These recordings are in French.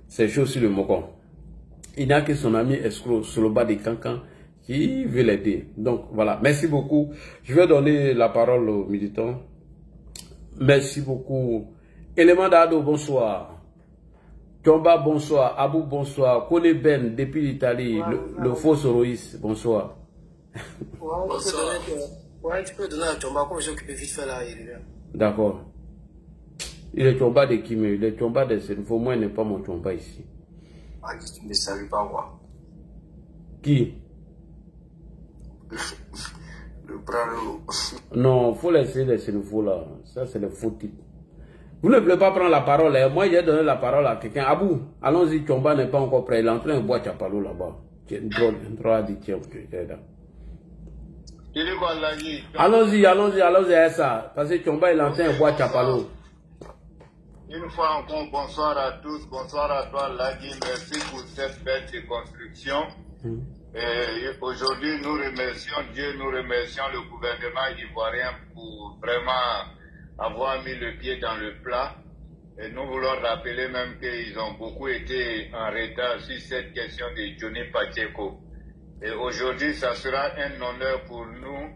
C'est chaud sur le mocon. Il n'y a que son ami escroc sur le bas des cancans qui veut l'aider. Donc voilà, merci beaucoup. Je vais donner la parole aux militants. Merci beaucoup. Élément d'Ado, bonsoir. Tomba, bonsoir. Abou, bonsoir. Kone Ben, depuis l'Italie. Le faux Soroïs, bonsoir. Bonsoir. Ouais, tu peux donner à Tomba comme je peux vite faire là. D'accord. Il est Tomba de qui, mais il est Tomba de Senfo. Moi, il n'est pas mon Tomba ici. Ah, tu ne savais pas moi. Qui? Le Brano. Non, il faut laisser les Senfo là. Ça, c'est le faux type. Vous ne voulez pas prendre la parole. Hein? Moi, j'ai donné la parole à quelqu'un. Abou, allons-y, Tomba n'est pas encore prêt. Il est en train de boire Chapalo là-bas. Allons-y, allons-y à ça. Parce que Tomba, il est en train de boire Chapalo. Une fois encore, bonsoir à tous, bonsoir à toi Lagui, merci pour cette belle déconstruction. Aujourd'hui, nous remercions Dieu, nous remercions le gouvernement ivoirien pour vraiment avoir mis le pied dans le plat. Et nous voulons rappeler même qu'ils ont beaucoup été en retard sur cette question de Johnny Pacheco. Et aujourd'hui, ça sera un honneur pour nous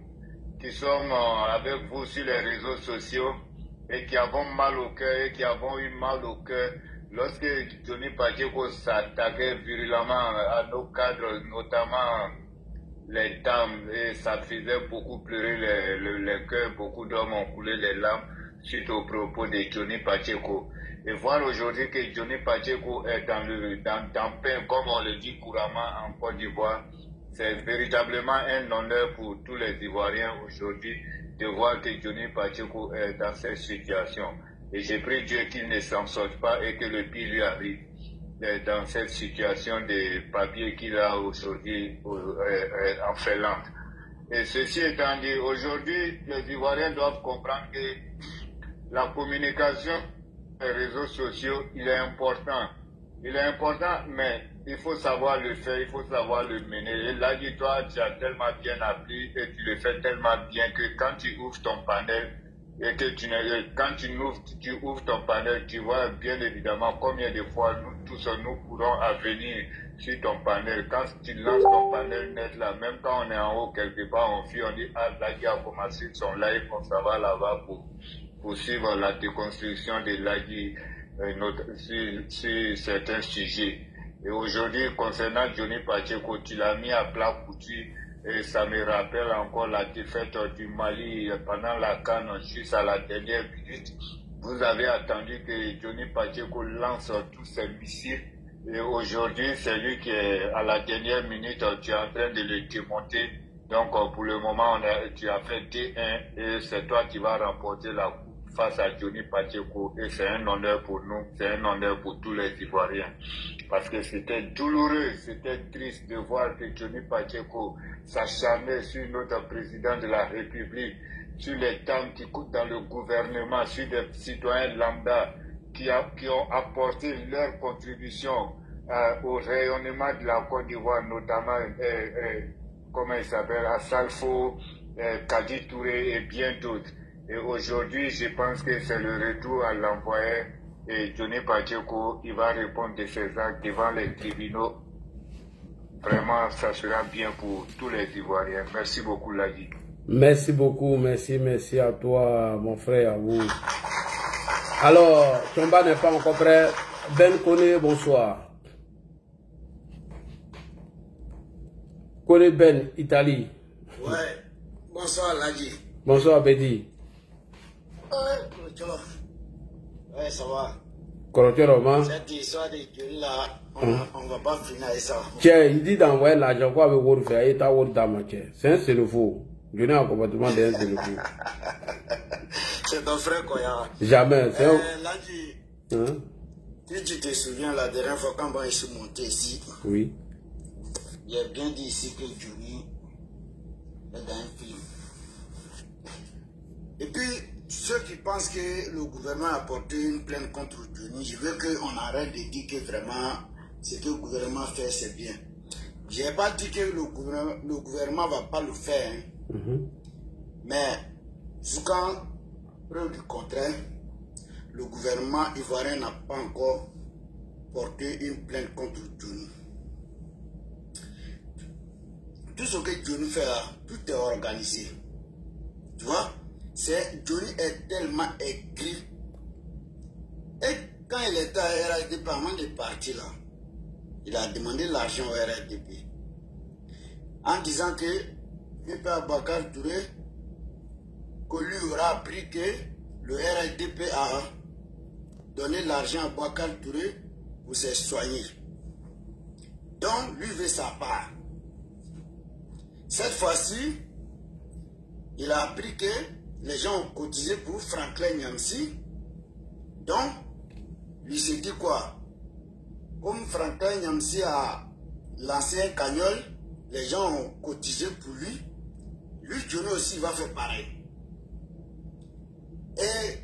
qui sommes avec vous sur les réseaux sociaux et qui avons mal au cœur et qui avons eu mal au cœur lorsque Johnny Pacheco s'attaquait virulemment à nos cadres, notamment les dames, et ça faisait beaucoup pleurer les cœurs, beaucoup d'hommes ont coulé les larmes suite aux propos de Johnny Pacheco. Et voir aujourd'hui que Johnny Pacheco est dans pain, comme on le dit couramment en Côte d'Ivoire, c'est véritablement un honneur pour tous les Ivoiriens aujourd'hui de voir que Johnny Pacheco est dans cette situation. Et j'ai prie Dieu qu'il ne s'en sorte pas et que le pire lui arrive dans cette situation de papier qu'il a aujourd'hui en Finlande. Et ceci étant dit, aujourd'hui, les Ivoiriens doivent comprendre que la communication des réseaux sociaux, il est important. Il est important, mais il faut savoir le faire, il faut savoir le mener. Et là, dis-toi, tu as tellement bien appris et tu le fais tellement bien que quand tu ouvres ton panel, et que quand tu ouvres ton panel, tu vois bien évidemment combien de fois nous tous nous pourrons à venir sur ton panel. Quand tu lances ton panel net là, même quand on est en haut quelque part, on dit, ah, Lagui a commencé son live, on s'en va là-bas pour suivre la déconstruction de Lagui sur certains sujets. Et aujourd'hui, concernant Johnny Pacheco, tu l'as mis à plat couture. Et ça me rappelle encore la défaite du Mali pendant la CAN, juste à la dernière minute. Vous avez attendu que Johnny Pacheco lance tous ses missiles. Et aujourd'hui, c'est lui qui est à la dernière minute, tu es en train de le démonter. Donc pour le moment, tu as fait D1 et c'est toi qui vas remporter la coupe face à Johnny Pacheco. Et c'est un honneur pour nous, c'est un honneur pour tous les Ivoiriens. Parce que c'était douloureux, c'était triste de voir que Johnny Pacheco s'acharnait sur notre président de la République, sur les dames qui coûtent dans le gouvernement, sur des citoyens lambda qui ont apporté leur contribution au rayonnement de la Côte d'Ivoire, notamment, comment il s'appelle, Assalfo, Kadi Touré et bien d'autres. Et aujourd'hui, je pense que c'est le retour à l'envoyé. Et Johnny Pacheco, il va répondre de ses actes devant les tribunaux. Vraiment, ça sera bien pour tous les Ivoiriens. Merci beaucoup, Lagui. Merci beaucoup, merci à toi, mon frère, à vous. Alors, Tomba n'est pas encore prêt. Ben Kone, bonsoir. Kone Ben, Italie. Ouais, bonsoir, Lagui. Bonsoir, Bedi. Ouais, ça va. Cette histoire de Johnny là, on va pas finir avec ça. Tiens, il dit d'envoyer l'argent quoi avec Word faire et ta Word Dama. C'est un cerveau. Johnny a un comportement d'un cerveau. C'est ton frère Koya. Jamais. C'est un. Lagui, si tu te souviens la dernière fois quand ils sont montés ici. Oui. Il a bien dit ici que Johnny est dans un film. Et puis, ceux qui pensent que le gouvernement a porté une plainte contre Johnny, je veux qu'on arrête de dire que vraiment ce que le gouvernement fait, c'est bien. Je n'ai pas dit que le gouvernement ne va pas le faire. Mais, jusqu'à preuve du contraire, le gouvernement ivoirien n'a pas encore porté une plainte contre Johnny. Tout ce que Johnny fait là, tout est organisé. Tu vois, Johnny est tellement écrit. Et quand il était à RHDP, avant de partir là, il a demandé l'argent au RHDP. En disant que P.P. Abakar Touré, que lui aura appris que le RHDP a donné l'argent à Abakar Touré pour se soigner. Donc, lui veut sa part. Cette fois-ci, il a appris que les gens ont cotisé pour Franklin Nyamsi. Donc, lui s'est dit quoi? Comme Franklin Nyamsi a lancé un cagnol, les gens ont cotisé pour lui. Lui, Johnny aussi va faire pareil. Et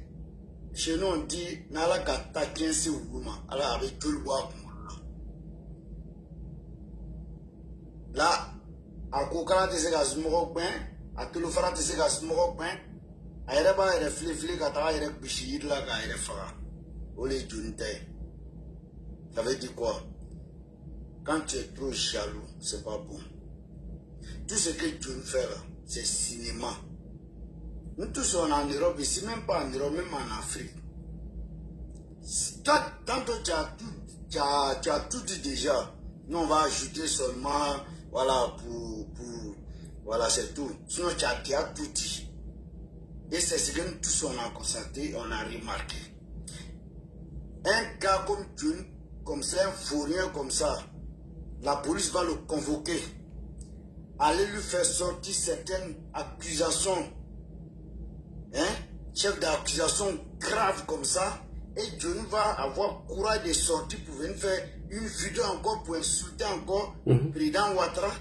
chez nous, on dit, Nala Kata Kiensi Ouguma, alors avec tout le bois. Là, à Kokara, tu sais qu'à ce moment, à Touloufara, tu sais qu'à ce moment, à Yereba, il est flé, Katara, il est bichir, là, il est fara. Ou les Johnny. Ça veut dire quoi? Quand tu es trop jaloux, c'est pas bon. Tout ce que Johnny fait là, c'est cinéma. Nous tous sommes en Europe, ici, même pas en Europe, même en Afrique. Toi, tantôt tu as tout dit déjà. Nous, on va ajouter seulement, voilà, voilà, c'est tout. Sinon, tu as déjà tout dit. Et c'est ce que nous tous on a constaté, on a remarqué. Un gars comme Johnny, comme ça, un fourrier comme ça, la police va le convoquer. Aller lui faire sortir certaines accusations. Hein? Chef d'accusation grave comme ça. Et Johnny va avoir courage de sortir pour venir faire une vidéo encore pour insulter encore le président Ouattara.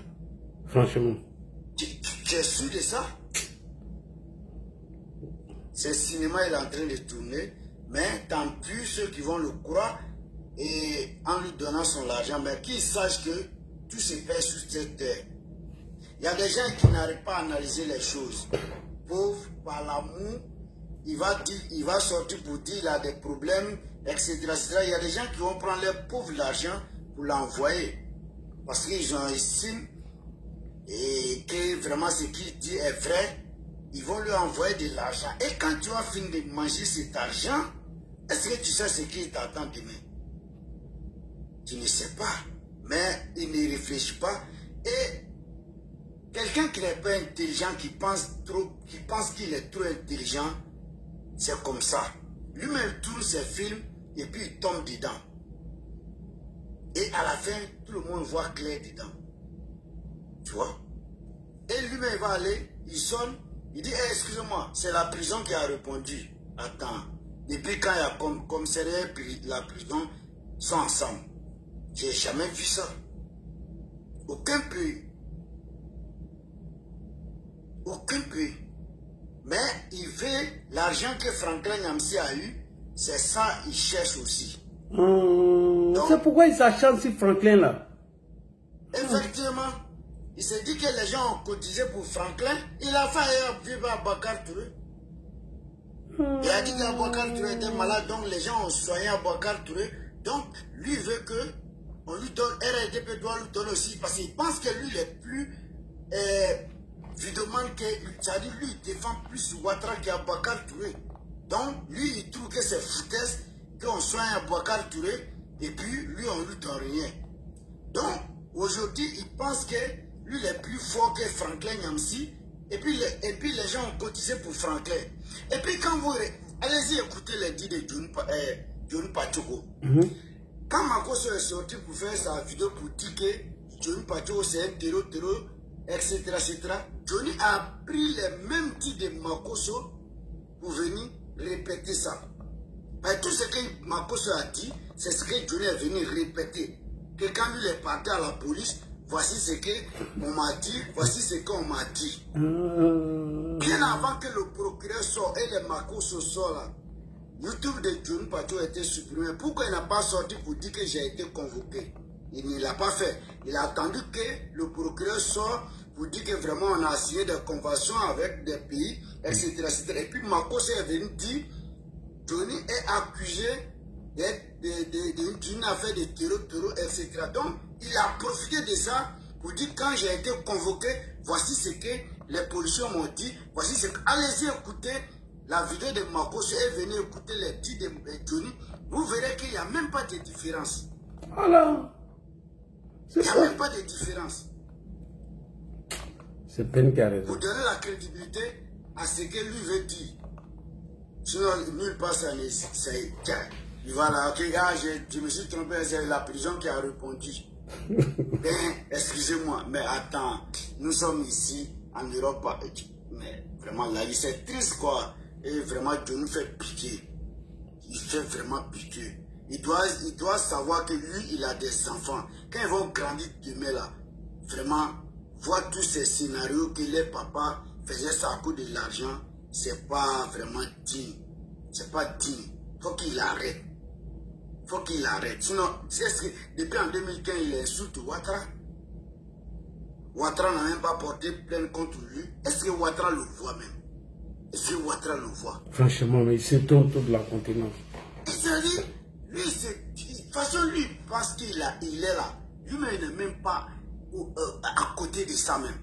Franchement. Tu es sûr de ça? Ce cinéma il est en train de tourner. Mais tant pis ceux qui vont le croire et en lui donnant son argent, mais qu'ils sachent que tout se fait sur cette terre. Il y a des gens qui n'arrivent pas à analyser les choses. Pauvre, par l'amour, il va sortir pour dire qu'il a des problèmes, etc., etc. Il y a des gens qui vont prendre leur pauvre l'argent pour l'envoyer. Parce qu'ils ont estime et que vraiment ce qu'il dit est vrai, ils vont lui envoyer de l'argent. Et quand tu vas finir de manger cet argent, est-ce que tu sais ce qui t'attend demain? Tu ne sais pas. Mais il ne réfléchit pas. Et quelqu'un qui n'est pas intelligent, qui pense qu'il est trop intelligent, c'est comme ça. Lui-même tourne ses films et puis il tombe dedans. Et à la fin, tout le monde voit clair dedans. Tu vois? Et lui-même va aller, il sonne, il dit hey, excusez-moi, c'est la prison qui a répondu. Attends, depuis quand il y a commissariat et la prison sont ensemble? J'ai jamais vu ça. Aucun pays. Aucun pays. Mais il veut l'argent que Franklin Nyamsi a eu, c'est ça il cherche aussi. C'est pourquoi il s'acharne sur Franklin là. Effectivement, il s'est dit que les gens ont cotisé pour Franklin. Il a fait vivre Abakar Touré. Il a dit qu'Abakar Touré était malade, donc les gens ont soigné Abakar Touré. Donc lui veut que on lui donne, RHDP doit lui donner aussi, parce qu'il pense que lui il est plus lui demande que, c'est-à-dire lui il défend plus Ouattara qu'Abakar Touré. Donc lui il trouve que c'est foutaise qu'on soigne Abakar Touré et puis lui on lui donne rien. Donc aujourd'hui il pense que lui il est plus fort que Franklin Nyamsi et puis les gens ont cotisé pour Franklin. Et puis quand vous allez-y écouter les dits de Johnny Pachoko. Quand Makosso est sorti pour faire sa vidéo pour dire que Johnny Pachoko c'est un terreau, etc., etc., Johnny a pris les mêmes titres de Makosso pour venir répéter ça. Mais tout ce que Makosso a dit, c'est ce que Johnny est venu répéter. Que quand lui est parti à la police, voici ce qu'on m'a dit, voici ce qu'on m'a dit. Bien avant que le procureur sorte et les Makosso sortent là, YouTube de Johnny Pachoko a été supprimé. Pourquoi il n'a pas sorti pour dire que j'ai été convoqué? Il ne l'a pas fait. Il a attendu que le procureur sorte pour dire que vraiment on a signé des conventions avec des pays, etc., etc. Et puis Makosso est venu dire, Johnny est accusé d'une affaire de terror, etc. Donc, il a profité de ça pour dire quand j'ai été convoqué, voici ce que les policiers m'ont dit, voici ce que... Allez-y écouter la vidéo de Makos et venez écouter les dits de Johnny. Vous verrez qu'il n'y a même pas de différence. Voilà. Il n'y a même pas de différence. C'est peine qui a raison. Pour donner la crédibilité à ce que lui veut dire. Sinon, nulle part ça n'est... Il va là, ok, ah, je me suis trompé, c'est la prison qui a répondu. Ben, excusez-moi, mais attends, nous sommes ici en Europe, mais vraiment là, c'est triste quoi. Et vraiment, Dieu nous fait piquer. Il fait vraiment piquer. Il doit savoir que lui, il a des enfants. Quand ils vont grandir demain là, vraiment, voir tous ces scénarios que les papas faisaient ça à cause de l'argent, c'est pas vraiment digne. C'est pas digne. Faut qu'il arrête. Faut qu'il arrête. Sinon, c'est que depuis en 2015, il insulte Ouattara. Ouattara n'a même pas porté plainte contre lui. Est-ce que Ouattara le voit même? Est-ce que Ouattara le voit? Franchement, mais il s'étonne toute la continence. C'est-à-dire, lui, de toute façon, lui, parce qu'il est là. Lui-même, il n'est même pas à côté de ça même.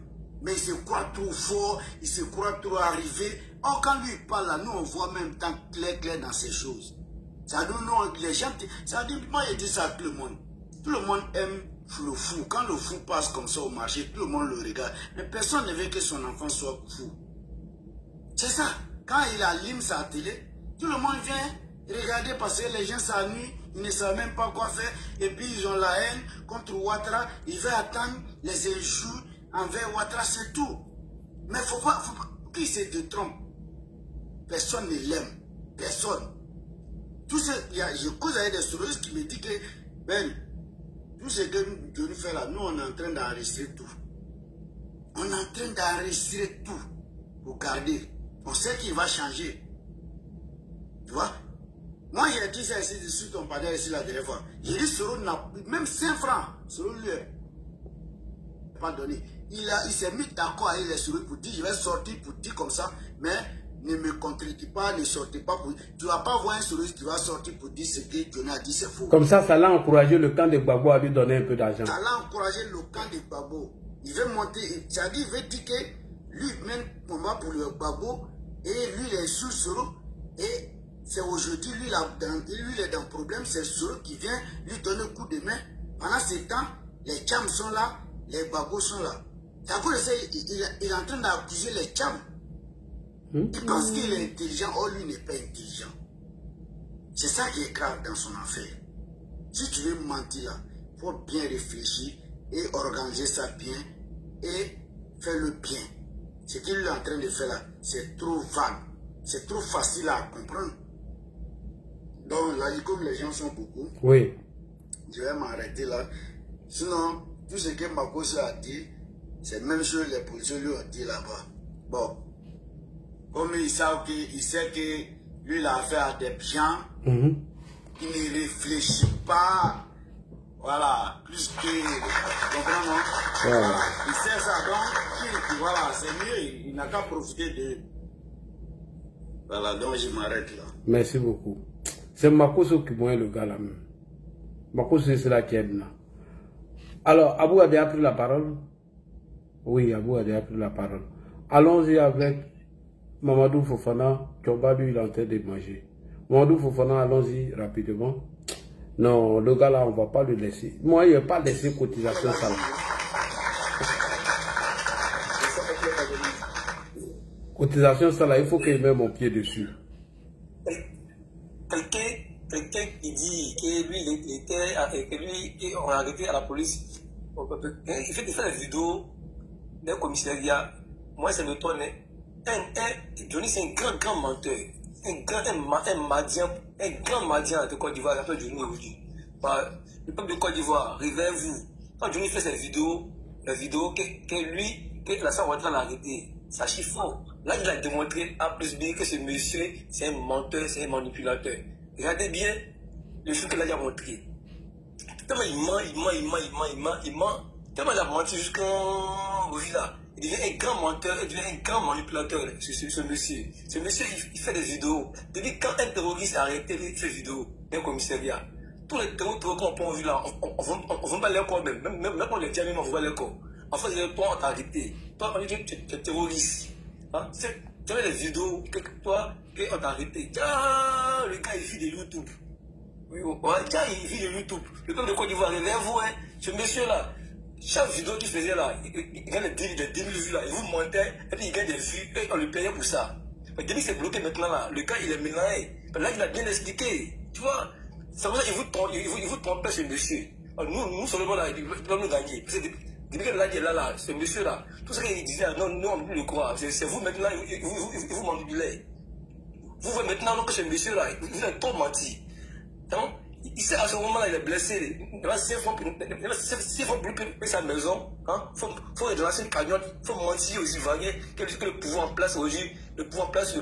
Mais il se croit trop fort, il se croit trop arrivé. Or, quand lui parle là, nous, on voit même tant clair dans ces choses. Ça dit, non, les gens, ça dit, moi, je dis ça à tout le monde. Tout le monde aime le fou. Quand le fou passe comme ça au marché, tout le monde le regarde. Mais personne ne veut que son enfant soit fou. C'est ça. Quand il allume sa télé, tout le monde vient regarder parce que les gens s'ennuient, ils ne savent même pas quoi faire. Et puis, ils ont la haine contre Ouattara. Ils veulent attendre les injures envers Ouattara, c'est tout. Mais faut pas qui se trompe. Personne ne l'aime. Personne. Tout ce, je cause avec des souris qui me disent que, ben, tout ce que Johnny fait là, nous on est en train d'enregistrer tout. On est en train d'enregistrer tout. Pour garder. On sait qu'il va changer. Tu vois? Moi j'ai dit ça ici, sur ton padre ici la dernière fois. J'ai dit Soro n'a même 5 francs. Soro lui n'a pas donné. Il s'est mis d'accord avec les souris pour dire je vais sortir pour dire comme ça, mais ne me contredis pas, ne sortez pas pour... Tu ne vas pas voir un souris qui va sortir pour dire ce que Johnny a dit, c'est faux. Comme ça l'a encouragé le camp de Gbagbo à lui donner un peu d'argent. Ça l'a encouragé le camp de Gbagbo. Il veut monter, c'est-à-dire il veut dire que lui mène combat pour le Gbagbo et lui il est sous Soro. Et c'est aujourd'hui, lui il est dans le problème, c'est Soro qui vient lui donner un coup de main. Pendant ce temps, les Tchams sont là, les Gbagbo sont là. C'est à cause de ça, il est en train d'accuser les Tchams. Il pense qu'il est intelligent, or lui n'est pas intelligent. C'est ça qui est grave dans son affaire. Si tu veux mentir là, il faut bien réfléchir et organiser ça bien et faire le bien. Ce qu'il est en train de faire là, c'est trop vague. C'est trop facile à comprendre. Donc là, comme les gens sont beaucoup, oui, je vais m'arrêter là. Sinon, tout ce que Makos a dit, c'est même chose que les policiers lui ont dit là-bas. Bon. Comme il sait que lui, il a affaire à des gens, il ne réfléchit pas, voilà, plus que, comprends, voilà. Il sait ça, donc, voilà, c'est mieux, il n'a qu'à profiter de... Voilà, donc je m'arrête là. Merci beaucoup. C'est Makos qui est le gars là même. Makos, c'est cela qui aide là. Alors, Abou a déjà pris la parole? Oui, Abou a déjà pris la parole. Allons-y avec... Mamadou Fofana, Tchomba, lui, il est en train de manger. Mamadou Fofana, allons-y rapidement. Non, le gars là, on ne va pas le laisser. Moi, il n'y a pas laissé cotisation ça là. Cotisation ça là, il faut qu'il mette mon pied dessus. Quelqu'un qui dit que lui, il était, que lui, on l'a arrêté à la police. Il fait des vidéos d'un commissariat. Moi, ça me tourne. Johnny, c'est un grand menteur. Un grand madien de Côte d'Ivoire. Après Johnny aujourd'hui. Le peuple de Côte d'Ivoire, réveillez-vous. Quand Johnny fait ses vidéos, que la soeur Ouattara l'a arrêté, ça chiffre. Là, il a démontré A plus B que ce monsieur, c'est un menteur, c'est un manipulateur. Regardez bien le truc qu'il a montré. Tellement il ment. Tellement il a menti jusqu'au là. il devient un grand menteur, il devient un grand manipulateur, ce monsieur. Ce monsieur, il fait des vidéos. Depuis quand un terroriste est arrêté, il fait des vidéos dans un commissariat. Tous les terroristes qu'on peut vu là, on ne va pas les corps même. Même quand les diamants, on va les corps. En fait, toi, on t'a arrêté. Toi, on dit que tu es terroriste. Hein? Tu as des vidéos, toi, on t'a arrêté. Tiens, le gars, il vit de YouTube. Oui, tiens, il vit de YouTube. Le peuple de Côte d'Ivoire, relève-vous, hein. Ce monsieur-là, chaque vidéo qu'il faisait là, il gagne des 10 000 vues là, il vous montait, et puis il gagne des vues, et on le payait pour ça. Mais depuis que c'est bloqué maintenant là, le gars il est mélangé. Là il a bien expliqué, tu vois. C'est pour ça qu'il vous trompait ce monsieur. Nous seulement là, il va nous gagner. Depuis que là il est là, ce monsieur là, tout ce qu'il disait, non, on ne peut le croire. C'est vous maintenant, il vous manipulez. Vous voyez maintenant que ce monsieur là, il a trop menti. Donc, il sait à ce moment-là, il est blessé. Il va 6 fois pour payer sa maison. Il faut relancer une cagnotte. Il faut mentir aux Ivoiriens que le pouvoir en place aujourd'hui, le pouvoir en place,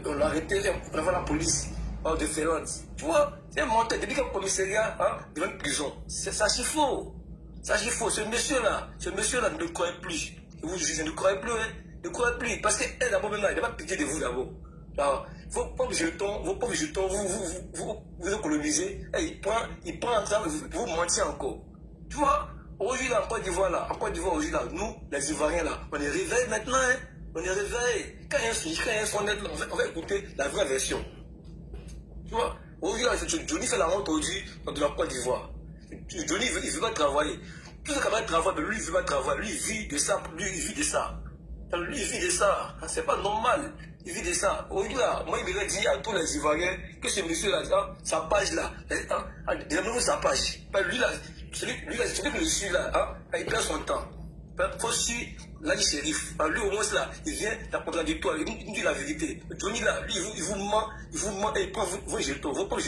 on l'a arrêté, on a la police de Ferrance. Tu vois, c'est un menteur. Depuis que le commissariat devient une prison, c'est ça, c'est faux. Ça, c'est faux. Ce monsieur-là ne le croyait plus. Je vous dis, ne le croyait plus. Hein. Ne le croyait plus. Parce que d'abord, maintenant, il n'a pas pitié de vous d'abord. Vos pauvres jetons, vous colonisez, et il prend ça, vous mentez encore. Tu vois, aujourd'hui, en Côte d'Ivoire, aujourd'hui, là, nous, les Ivoiriens, là, on est réveillés maintenant, hein, on est réveillés. Quand il y a un son net, on va écouter la vraie version. Tu vois, aujourd'hui, Johnny fait la honte aujourd'hui de la Côte d'Ivoire. Johnny, il veut pas travailler. Tout ce qu'il va travailler, lui, il veut pas travailler. Lui, il vit de ça, lui, il vit de ça. Lui, il vit de ça. C'est pas normal. Il vit de ça. Aujourd'hui, moi, il m'aurait dit à tous les Ivoiriens que ce monsieur-là, sa page là, désormais sa page. Lui, là, celui que je suis là, il perd son temps. Il faut suivre l'Ali Shérif. Lui, au moins, là, il vient la contradictoire, il dit la vérité. Johnny, là, lui, il vous ment, et il prend vos jetons, vos pauvres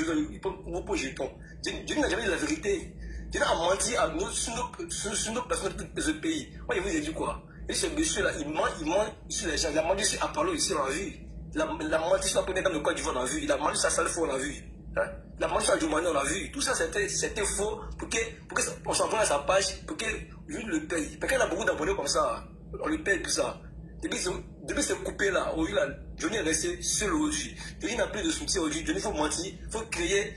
jetons. Johnny n'a jamais dit la vérité. Johnny a menti sur nos personnes de ce pays. Moi, il vous a dit quoi? Et ce monsieur-là, il ment sur les gens. Il a menti sur Apollo ici, on l'a vu. Il a menti sur la première dame de Côte d'Ivoire, on l'a vu. Il a menti sur Salfo, on l'a vu. Il a menti sur Djoumani, on l'a vu. Tout ça, c'était faux pour qu'on s'en prenne à sa page, pour que lui le paye. Parce qu'il a beaucoup d'abonnés comme ça. On lui paye tout ça. Depuis ce coupé-là, Johnny est resté seul aujourd'hui. Johnny n'a plus de soutien aujourd'hui. Johnny, il faut mentir. Il faut créer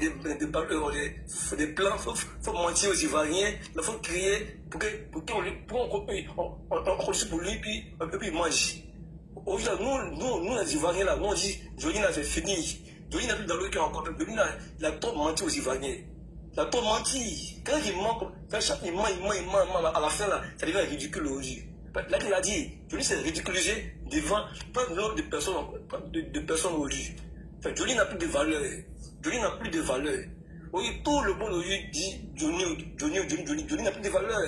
des plans. Il faut mentir aux Ivoiriens. Il faut créer pour qu'on construise pour lui, puis il mange. Aujourd'hui, nous, les Ivoiriens, là, on dit Johnny, là, c'est fini. Johnny n'a plus dans le cœur encore. Johnny, il a trop menti aux Ivoiriens. Il a trop menti. Quand il ment, à la fin, là, ça devient ridicule aujourd'hui. Là, il a dit, Johnny s'est ridiculisé devant plein de personnes aujourd'hui. Enfin, Johnny n'a plus de valeur. Johnny n'a plus de valeur. Oui, tout le monde aujourd'hui dit Johnny n'a plus de valeur.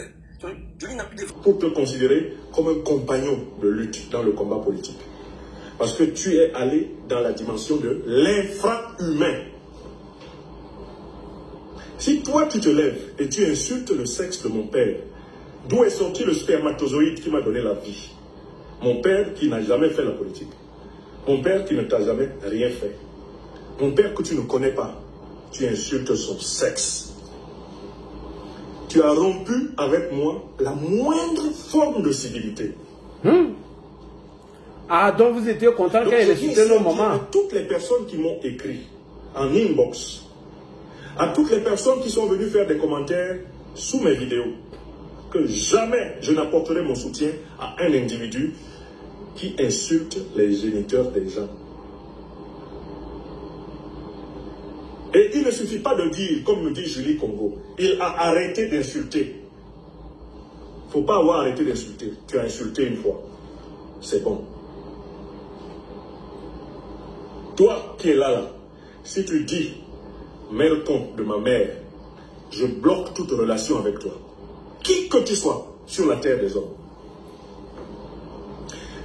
Johnny n'a plus de valeur. Pour te considérer comme un compagnon de lutte dans le combat politique. Parce que tu es allé dans la dimension de l'infra-humain. Si toi tu te lèves et tu insultes le sexe de mon père, d'où est sorti le spermatozoïde qui m'a donné la vie? Mon père qui n'a jamais fait la politique. Mon père qui ne t'a jamais rien fait. Mon père que tu ne connais pas. Tu insultes son sexe. Tu as rompu avec moi la moindre forme de civilité. Ah, donc vous étiez content quand il insultait nos mamans. À toutes les personnes qui m'ont écrit en inbox, à toutes les personnes qui sont venues faire des commentaires sous mes vidéos, que jamais je n'apporterai mon soutien à un individu qui insulte les géniteurs des gens. Et il ne suffit pas de dire, comme me dit Julie Congo, il a arrêté d'insulter. Il ne faut pas avoir arrêté d'insulter. Tu as insulté une fois. C'est bon. Toi qui es là, si tu dis, mère-ton de ma mère, je bloque toute relation avec toi. Qui que tu sois sur la terre des hommes.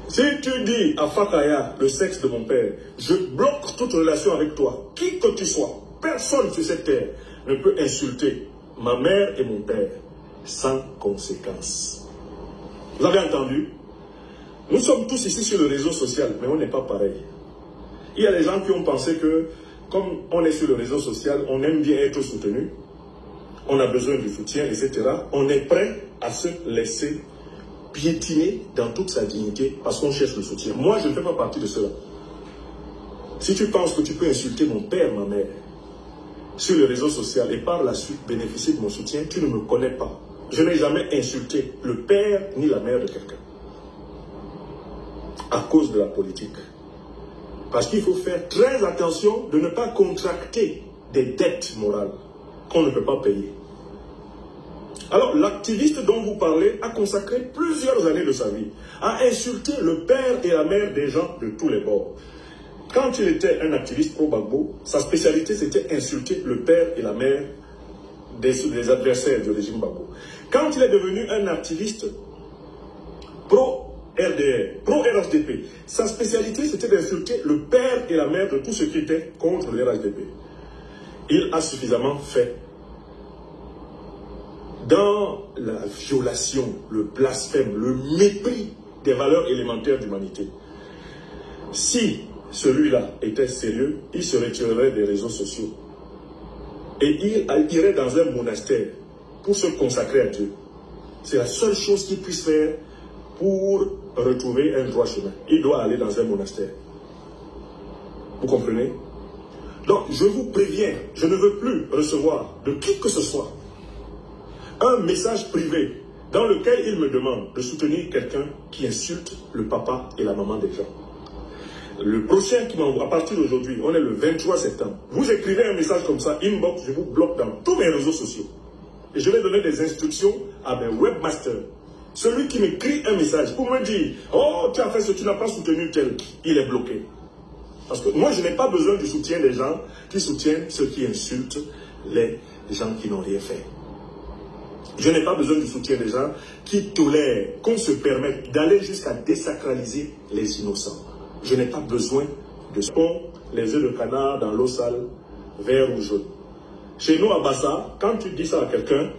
Si tu dis à Fakaya, le sexe de mon père, je bloque toute relation avec toi. Qui que tu sois, personne sur cette terre ne peut insulter ma mère et mon père sans conséquence. Vous avez entendu? Nous sommes tous ici sur le réseau social, mais on n'est pas pareil. Il y a des gens qui ont pensé que, comme on est sur le réseau social, on aime bien être soutenu, on a besoin du soutien, etc. On est prêt à se laisser piétiner dans toute sa dignité parce qu'on cherche le soutien. Moi, je ne fais pas partie de cela. Si tu penses que tu peux insulter mon père, ma mère, sur les réseaux sociaux et par la suite bénéficier de mon soutien, tu ne me connais pas. Je n'ai jamais insulté le père ni la mère de quelqu'un. À cause de la politique. Parce qu'il faut faire très attention de ne pas contracter des dettes morales qu'on ne peut pas payer. Alors, l'activiste dont vous parlez a consacré plusieurs années de sa vie à insulter le père et la mère des gens de tous les bords. Quand il était un activiste pro-Gbagbo, sa spécialité c'était insulter le père et la mère des adversaires du régime Gbagbo. Quand il est devenu un activiste pro-RDR, pro-RHDP, sa spécialité c'était d'insulter le père et la mère de tous ceux qui étaient contre le RHDP. Il a suffisamment fait dans la violation, le blasphème, le mépris des valeurs élémentaires d'humanité. Si celui-là était sérieux, il se retirerait des réseaux sociaux et il irait dans un monastère pour se consacrer à Dieu. C'est la seule chose qu'il puisse faire pour retrouver un droit chemin. Il doit aller dans un monastère. Vous comprenez? Donc, je vous préviens, je ne veux plus recevoir de qui que ce soit un message privé dans lequel il me demande de soutenir quelqu'un qui insulte le papa et la maman des gens. Le prochain qui m'envoie, à partir d'aujourd'hui, on est le 23 septembre, vous écrivez un message comme ça, inbox, je vous bloque dans tous mes réseaux sociaux. Et je vais donner des instructions à mes webmasters. Celui qui m'écrit un message pour me dire « Oh, tu as fait ce, tu n'as pas soutenu tel », il est bloqué. Parce que moi, je n'ai pas besoin du soutien des gens qui soutiennent ceux qui insultent les gens qui n'ont rien fait. Je n'ai pas besoin du soutien des gens qui tolèrent qu'on se permette d'aller jusqu'à désacraliser les innocents. Je n'ai pas besoin de ce qu'on les œufs de canard dans l'eau sale, vert ou jaune. Chez nous à Bassa, quand tu dis ça à quelqu'un,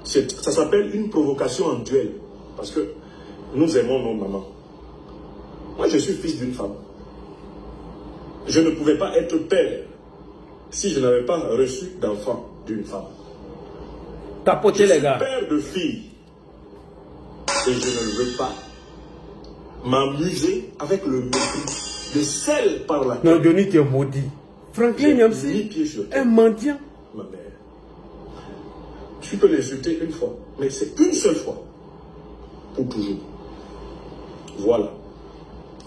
ça s'appelle une provocation en duel. Parce que nous aimons nos mamans. Moi, je suis fils d'une femme. Je ne pouvais pas être père si je n'avais pas reçu d'enfant d'une femme. Tapotez les gars. Je suis père de filles. Et je ne veux pas m'amuser avec le mépris de celle par laquelle... Non, Denis, tu es maudit. Franklin Nyamsi, un mendiant. Ma mère. Tu peux l'insulter une fois, mais c'est une seule fois. Pour toujours. Voilà.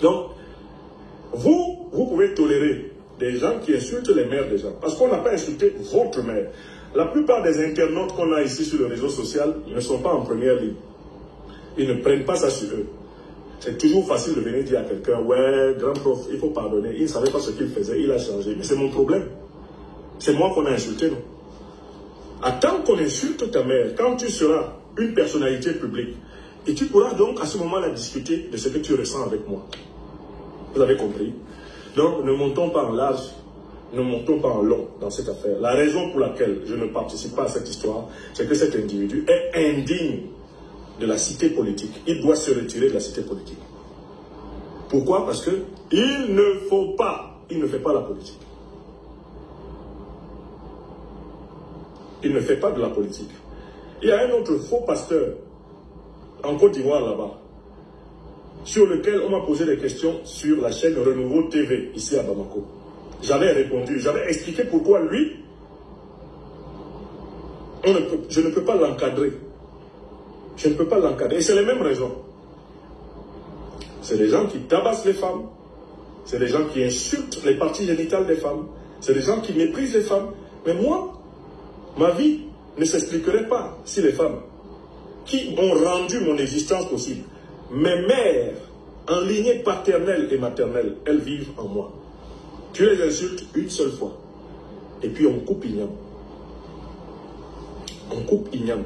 Donc, vous pouvez tolérer des gens qui insultent les mères des gens. Parce qu'on n'a pas insulté votre mère. La plupart des internautes qu'on a ici sur le réseau social ne sont pas en première ligne. Ils ne prennent pas ça sur eux. C'est toujours facile de venir dire à quelqu'un, ouais, grand prof, il faut pardonner. Il ne savait pas ce qu'il faisait, il a changé. Mais c'est mon problème. C'est moi qu'on a insulté, non? Attends qu'on insulte ta mère, quand tu seras une personnalité publique, et tu pourras donc à ce moment-là discuter de ce que tu ressens avec moi. Vous avez compris? Donc, ne montons pas en large, ne montons pas en long dans cette affaire. La raison pour laquelle je ne participe pas à cette histoire, c'est que cet individu est indigne de la cité politique. Il doit se retirer de la cité politique. Pourquoi? Parce que il ne faut pas, il ne fait pas la politique. Il ne fait pas de la politique. Il y a un autre faux pasteur en Côte d'Ivoire là-bas, sur lequel on m'a posé des questions sur la chaîne Renouveau TV, ici à Bamako. J'avais répondu, j'avais expliqué pourquoi lui, je ne peux pas l'encadrer. Je ne peux pas l'encadrer. Et c'est les mêmes raisons. C'est des gens qui tabassent les femmes. C'est des gens qui insultent les parties génitales des femmes. C'est des gens qui méprisent les femmes. Mais moi, ma vie ne s'expliquerait pas si les femmes qui ont rendu mon existence possible, mes mères, en lignée paternelle et maternelle, elles vivent en moi. Tu les insultes une seule fois. Et puis on coupe Ignam. On coupe Ignam.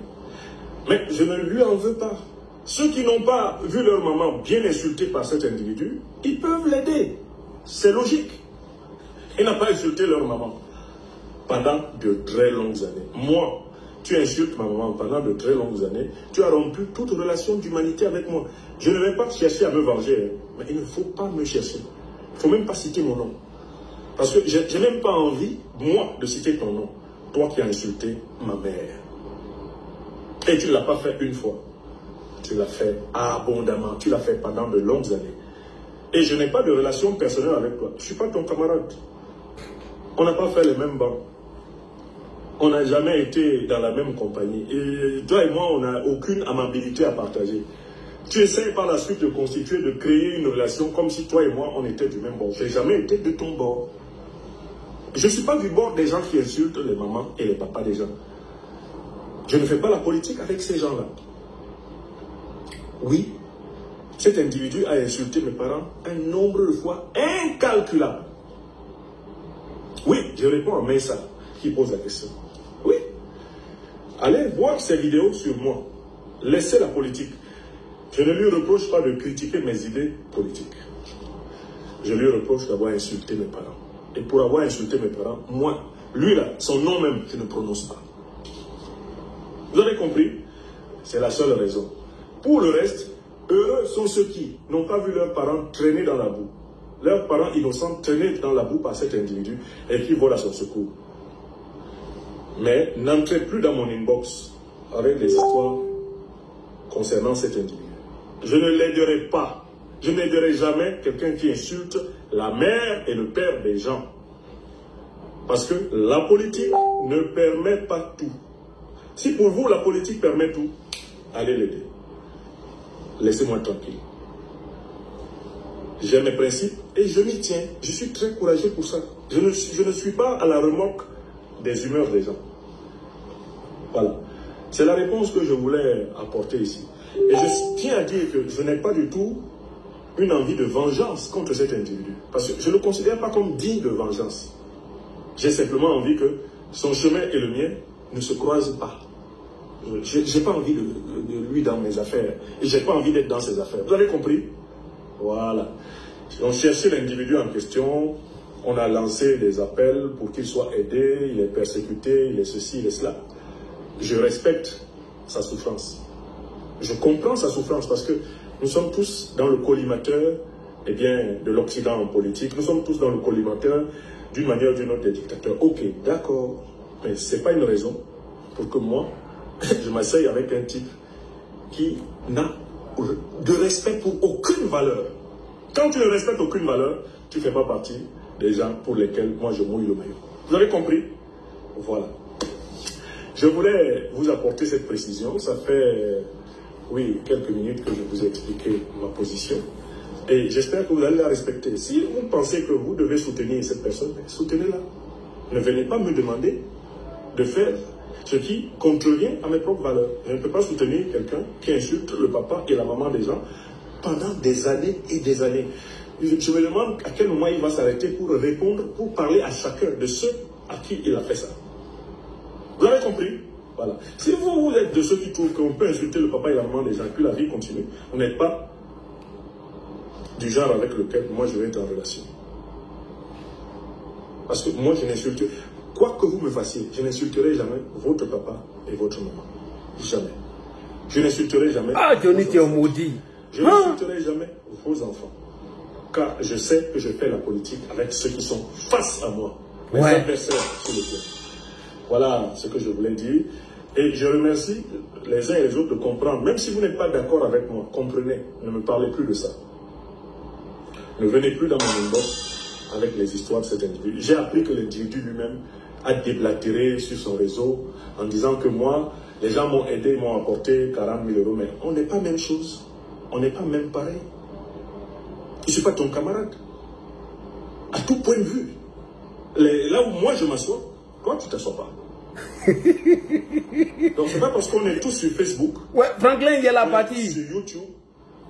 Mais je ne lui en veux pas. Ceux qui n'ont pas vu leur maman bien insultée par cet individu, ils peuvent l'aider. C'est logique. Ils n'ont pas insulté leur maman pendant de très longues années. Moi, tu insultes ma maman pendant de très longues années, tu as rompu toute relation d'humanité avec moi. Je ne vais pas chercher à me venger, mais il ne faut pas me chercher. Il ne faut même pas citer mon nom. Parce que je n'ai même pas envie, moi, de citer ton nom. Toi qui as insulté ma mère. Et tu ne l'as pas fait une fois. Tu l'as fait abondamment. Tu l'as fait pendant de longues années. Et je n'ai pas de relation personnelle avec toi. Je ne suis pas ton camarade. On n'a pas fait les mêmes bancs. On n'a jamais été dans la même compagnie. Et toi et moi, on n'a aucune amabilité à partager. Tu essaies par la suite de constituer, de créer une relation comme si toi et moi, on était du même bord. Je n'ai jamais été de ton bord. Je ne suis pas du bord des gens qui insultent les mamans et les papas des gens. Je ne fais pas la politique avec ces gens-là. Oui, cet individu a insulté mes parents un nombre de fois incalculable. Oui, je réponds à Mesa qui pose la question. Oui. Allez voir ces vidéos sur moi. Laissez la politique. Je ne lui reproche pas de critiquer mes idées politiques. Je lui reproche d'avoir insulté mes parents. Et pour avoir insulté mes parents, moi, lui là, son nom même, je ne prononce pas. Vous avez compris? C'est la seule raison. Pour le reste, heureux sont ceux qui n'ont pas vu leurs parents traîner dans la boue. Leurs parents innocents traînés dans la boue par cet individu et qui volent à son secours. Mais n'entrez plus dans mon inbox avec des histoires concernant cet individu. Je ne l'aiderai pas. Je n'aiderai jamais quelqu'un qui insulte la mère et le père des gens. Parce que la politique ne permet pas tout. Si pour vous la politique permet tout, allez l'aider. Laissez-moi tranquille. J'ai mes principes et je m'y tiens. Je suis très courageux pour ça. Je ne suis pas à la remorque des humeurs des gens. Voilà. C'est la réponse que je voulais apporter ici. Et je tiens à dire que je n'ai pas du tout une envie de vengeance contre cet individu. Parce que je ne le considère pas comme digne de vengeance. J'ai simplement envie que son chemin et le mien ne se croisent pas. Je n'ai pas envie de lui dans mes affaires. Et je n'ai pas envie d'être dans ses affaires. Vous avez compris? Voilà. On cherchait l'individu en question. On a lancé des appels pour qu'il soit aidé. Il est persécuté, il est ceci, il est cela. Je respecte sa souffrance. Je comprends sa souffrance parce que nous sommes tous dans le collimateur de l'Occident en politique. Nous sommes tous dans le collimateur d'une manière ou d'une autre des dictateurs. Ok, d'accord. Mais ce n'est pas une raison pour que moi, je m'asseye avec un type qui n'a de respect pour aucune valeur. Quand tu ne respectes aucune valeur, tu ne fais pas partie des gens pour lesquels moi je mouille le maillot. Vous avez compris? Voilà. Je voulais vous apporter cette précision. Ça fait, oui, quelques minutes que je vous ai expliqué ma position. Et j'espère que vous allez la respecter. Si vous pensez que vous devez soutenir cette personne, soutenez-la. Ne venez pas me demander de faire ce qui contrevient à mes propres valeurs. Je ne peux pas soutenir quelqu'un qui insulte le papa et la maman des gens pendant des années et des années. Je me demande à quel moment il va s'arrêter pour répondre, pour parler à chacun de ceux à qui il a fait ça. Vous avez compris? Voilà. Si vous êtes de ceux qui trouvent qu'on peut insulter le papa et la maman des gens et que la vie continue, vous n'êtes pas du genre avec lequel moi je vais être en relation. Parce que moi je n'insulte, quoi que vous me fassiez, je n'insulterai jamais votre papa et votre maman. Jamais. Je n'insulterai jamais. Ah, Johnny, tu es maudit. Je n'insulterai jamais vos enfants. Car je sais que je fais la politique avec ceux qui sont face à moi. Mes adversaires sur le terrain. Voilà ce que je voulais dire. Et je remercie les uns et les autres de comprendre. Même si vous n'êtes pas d'accord avec moi, comprenez. Ne me parlez plus de ça. Ne venez plus dans mon inbox avec les histoires de cet individu. J'ai appris que l'individu lui-même a déblatéré sur son réseau en disant que moi, les gens m'ont aidé, m'ont apporté 40 000 euros. Mais on n'est pas même chose. On n'est pas même pareil. Je ne suis pas ton camarade. À tout point de vue. Là où moi je m'assois, toi tu ne t'assois pas. Donc c'est pas parce qu'on est tous sur Facebook. Ouais, Franklin, il y a la partie. Sur YouTube.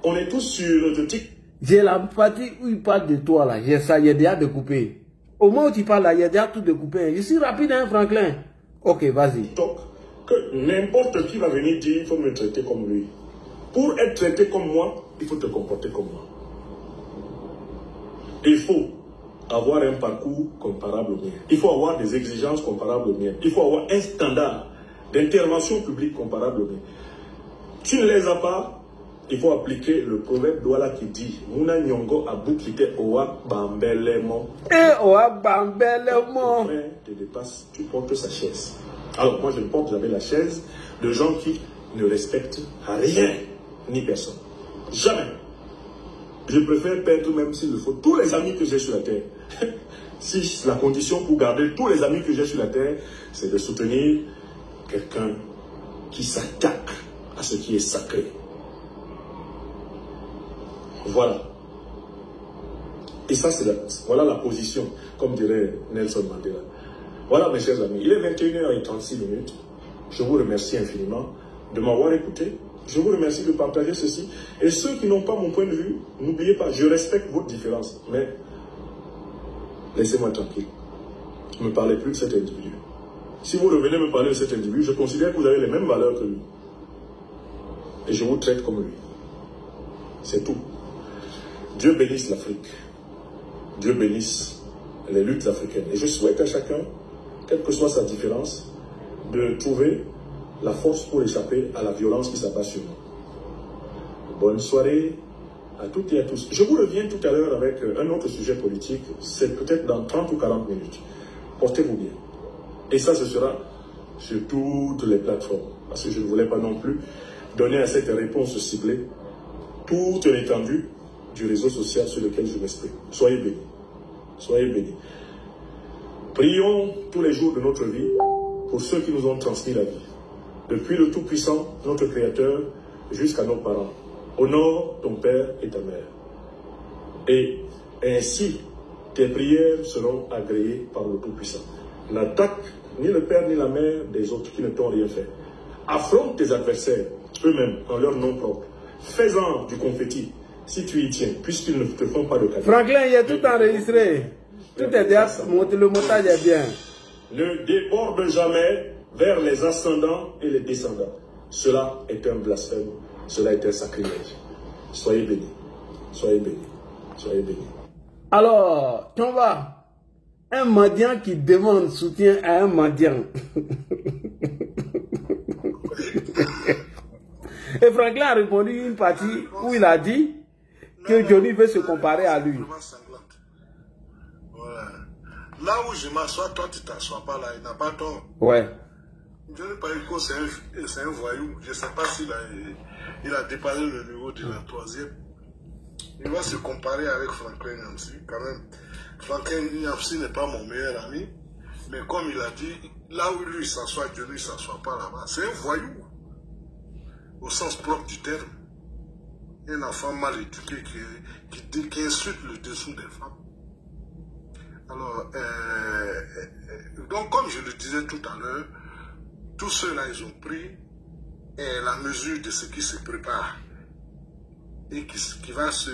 On est tous sur TikTok. J'ai la partie où il parle de toi là. J'ai ça, il y a déjà découpé. Au moment où tu parles là, il y a déjà tout découpé. Je suis rapide, hein, Franklin. Ok, vas-y. Donc, que n'importe qui va venir dire il faut me traiter comme lui. Pour être traité comme moi, il faut te comporter comme moi. Il faut avoir un parcours comparable au mien. Il faut avoir des exigences comparables aux miennes. Il faut avoir un standard d'intervention publique comparable au mien. Tu ne les as pas, il faut appliquer le proverbe Douala qui dit Mouna Nyongo Aboukite Owa Bambelemo. Owa Bambelemo. Te dépasse, tu portes sa chaise. Alors moi je ne porte jamais la chaise de gens qui ne respectent rien. ni personne. Jamais. Je préfère perdre, même s'il le faut, tous les amis que j'ai sur la terre. Si la condition pour garder tous les amis que j'ai sur la terre, c'est de soutenir quelqu'un qui s'attaque à ce qui est sacré. Voilà. Et ça, voilà la position, comme dirait Nelson Mandela. Voilà, mes chers amis, il est 21h36. Je vous remercie infiniment de m'avoir écouté. Je vous remercie de partager ceci. Et ceux qui n'ont pas mon point de vue, n'oubliez pas, je respecte votre différence. Mais laissez-moi tranquille. Ne me parlez plus de cet individu. Si vous revenez me parler de cet individu, je considère que vous avez les mêmes valeurs que lui. Et je vous traite comme lui. C'est tout. Dieu bénisse l'Afrique. Dieu bénisse les luttes africaines. Et je souhaite à chacun, quelle que soit sa différence, de trouver la force pour échapper à la violence qui s'abat sur nous. Bonne soirée à toutes et à tous. Je vous reviens tout à l'heure avec un autre sujet politique. C'est peut-être dans 30 ou 40 minutes. Portez-vous bien. Et ça, ce sera sur toutes les plateformes. Parce que je ne voulais pas non plus donner à cette réponse ciblée toute l'étendue du réseau social sur lequel je m'exprime. Soyez bénis. Soyez bénis. Prions tous les jours de notre vie pour ceux qui nous ont transmis la vie. Depuis le Tout-Puissant, notre Créateur, jusqu'à nos parents. Honore ton père et ta mère. Et ainsi, tes prières seront agréées par le Tout-Puissant. N'attaque ni le père ni la mère des autres qui ne t'ont rien fait. Affronte tes adversaires, eux-mêmes, en leur nom propre. Fais-en du confetti, si tu y tiens, puisqu'ils ne te font pas de cadeau. Franklin, il y a tout enregistré. Tout est déjà, le montage est bien. Ne déborde jamais vers les ascendants et les descendants. Cela est un blasphème, cela est un sacrilège. Soyez bénis, soyez bénis, soyez bénis. Alors, Tomba, un mendiant qui demande soutien à un mendiant. Et Franklin a répondu une partie où il a dit que Johnny veut se comparer à lui. Là où je m'assois, toi tu t'assois pas là, il n'a pas tort. Ouais. Johnny Païko, c'est un voyou. Je ne sais pas s'il a dépassé le niveau de la troisième. Il va se comparer avec Franklin Nyamsi, quand même. Franklin Nyamsi n'est pas mon meilleur ami, mais comme il a dit, là où lui s'assoit, Johnny ne s'assoit pas là-bas. C'est un voyou, au sens propre du terme. Un enfant mal éduqué qui insulte le dessous des femmes. Alors, donc comme je le disais tout à l'heure, tous ceux-là, ils ont pris la mesure de ce qui se prépare et qui va se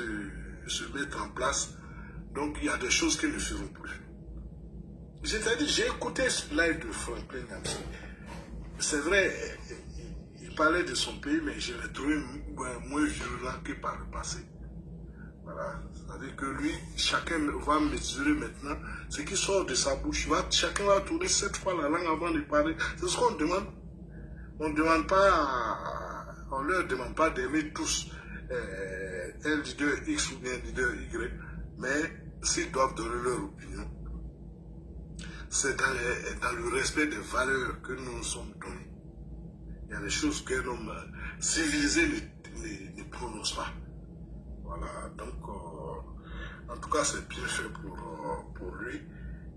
mettre en place. Donc, il y a des choses qu'ils ne feront plus. C'est-à-dire, j'ai écouté ce live de Franklin Nyamsi. C'est vrai, il parlait de son pays, mais je l'ai trouvé moins virulent que par le passé. Voilà. C'est-à-dire que lui, chacun va mesurer maintenant ce qui sort de sa bouche. Chacun va tourner 7 fois la langue avant de parler. C'est ce qu'on demande. On leur demande pas d'aimer tous un leader X ou bien un leader Y, mais s'ils doivent donner leur opinion, c'est dans le respect des valeurs que nous nous sommes donnés. Il y a des choses qu'un homme civilisé ne prononce pas. Voilà, donc en tout cas c'est bien fait pour lui.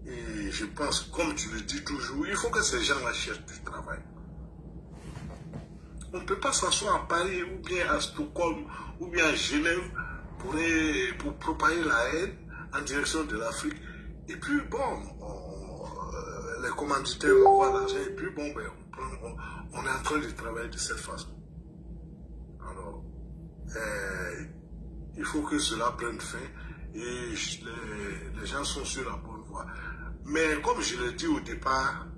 Et je pense, comme tu le dis toujours, il faut que ces gens-là cherchent du travail. On ne peut pas s'asseoir à Paris ou bien à Stockholm ou bien à Genève pour propager la haine en direction de l'Afrique. Et puis bon, les commanditaires envoient l'argent et puis bon, ben, on est en train de travailler de cette façon. Alors, il faut que cela prenne fin et les gens sont sur la bonne voie. Mais comme je l'ai dit au départ,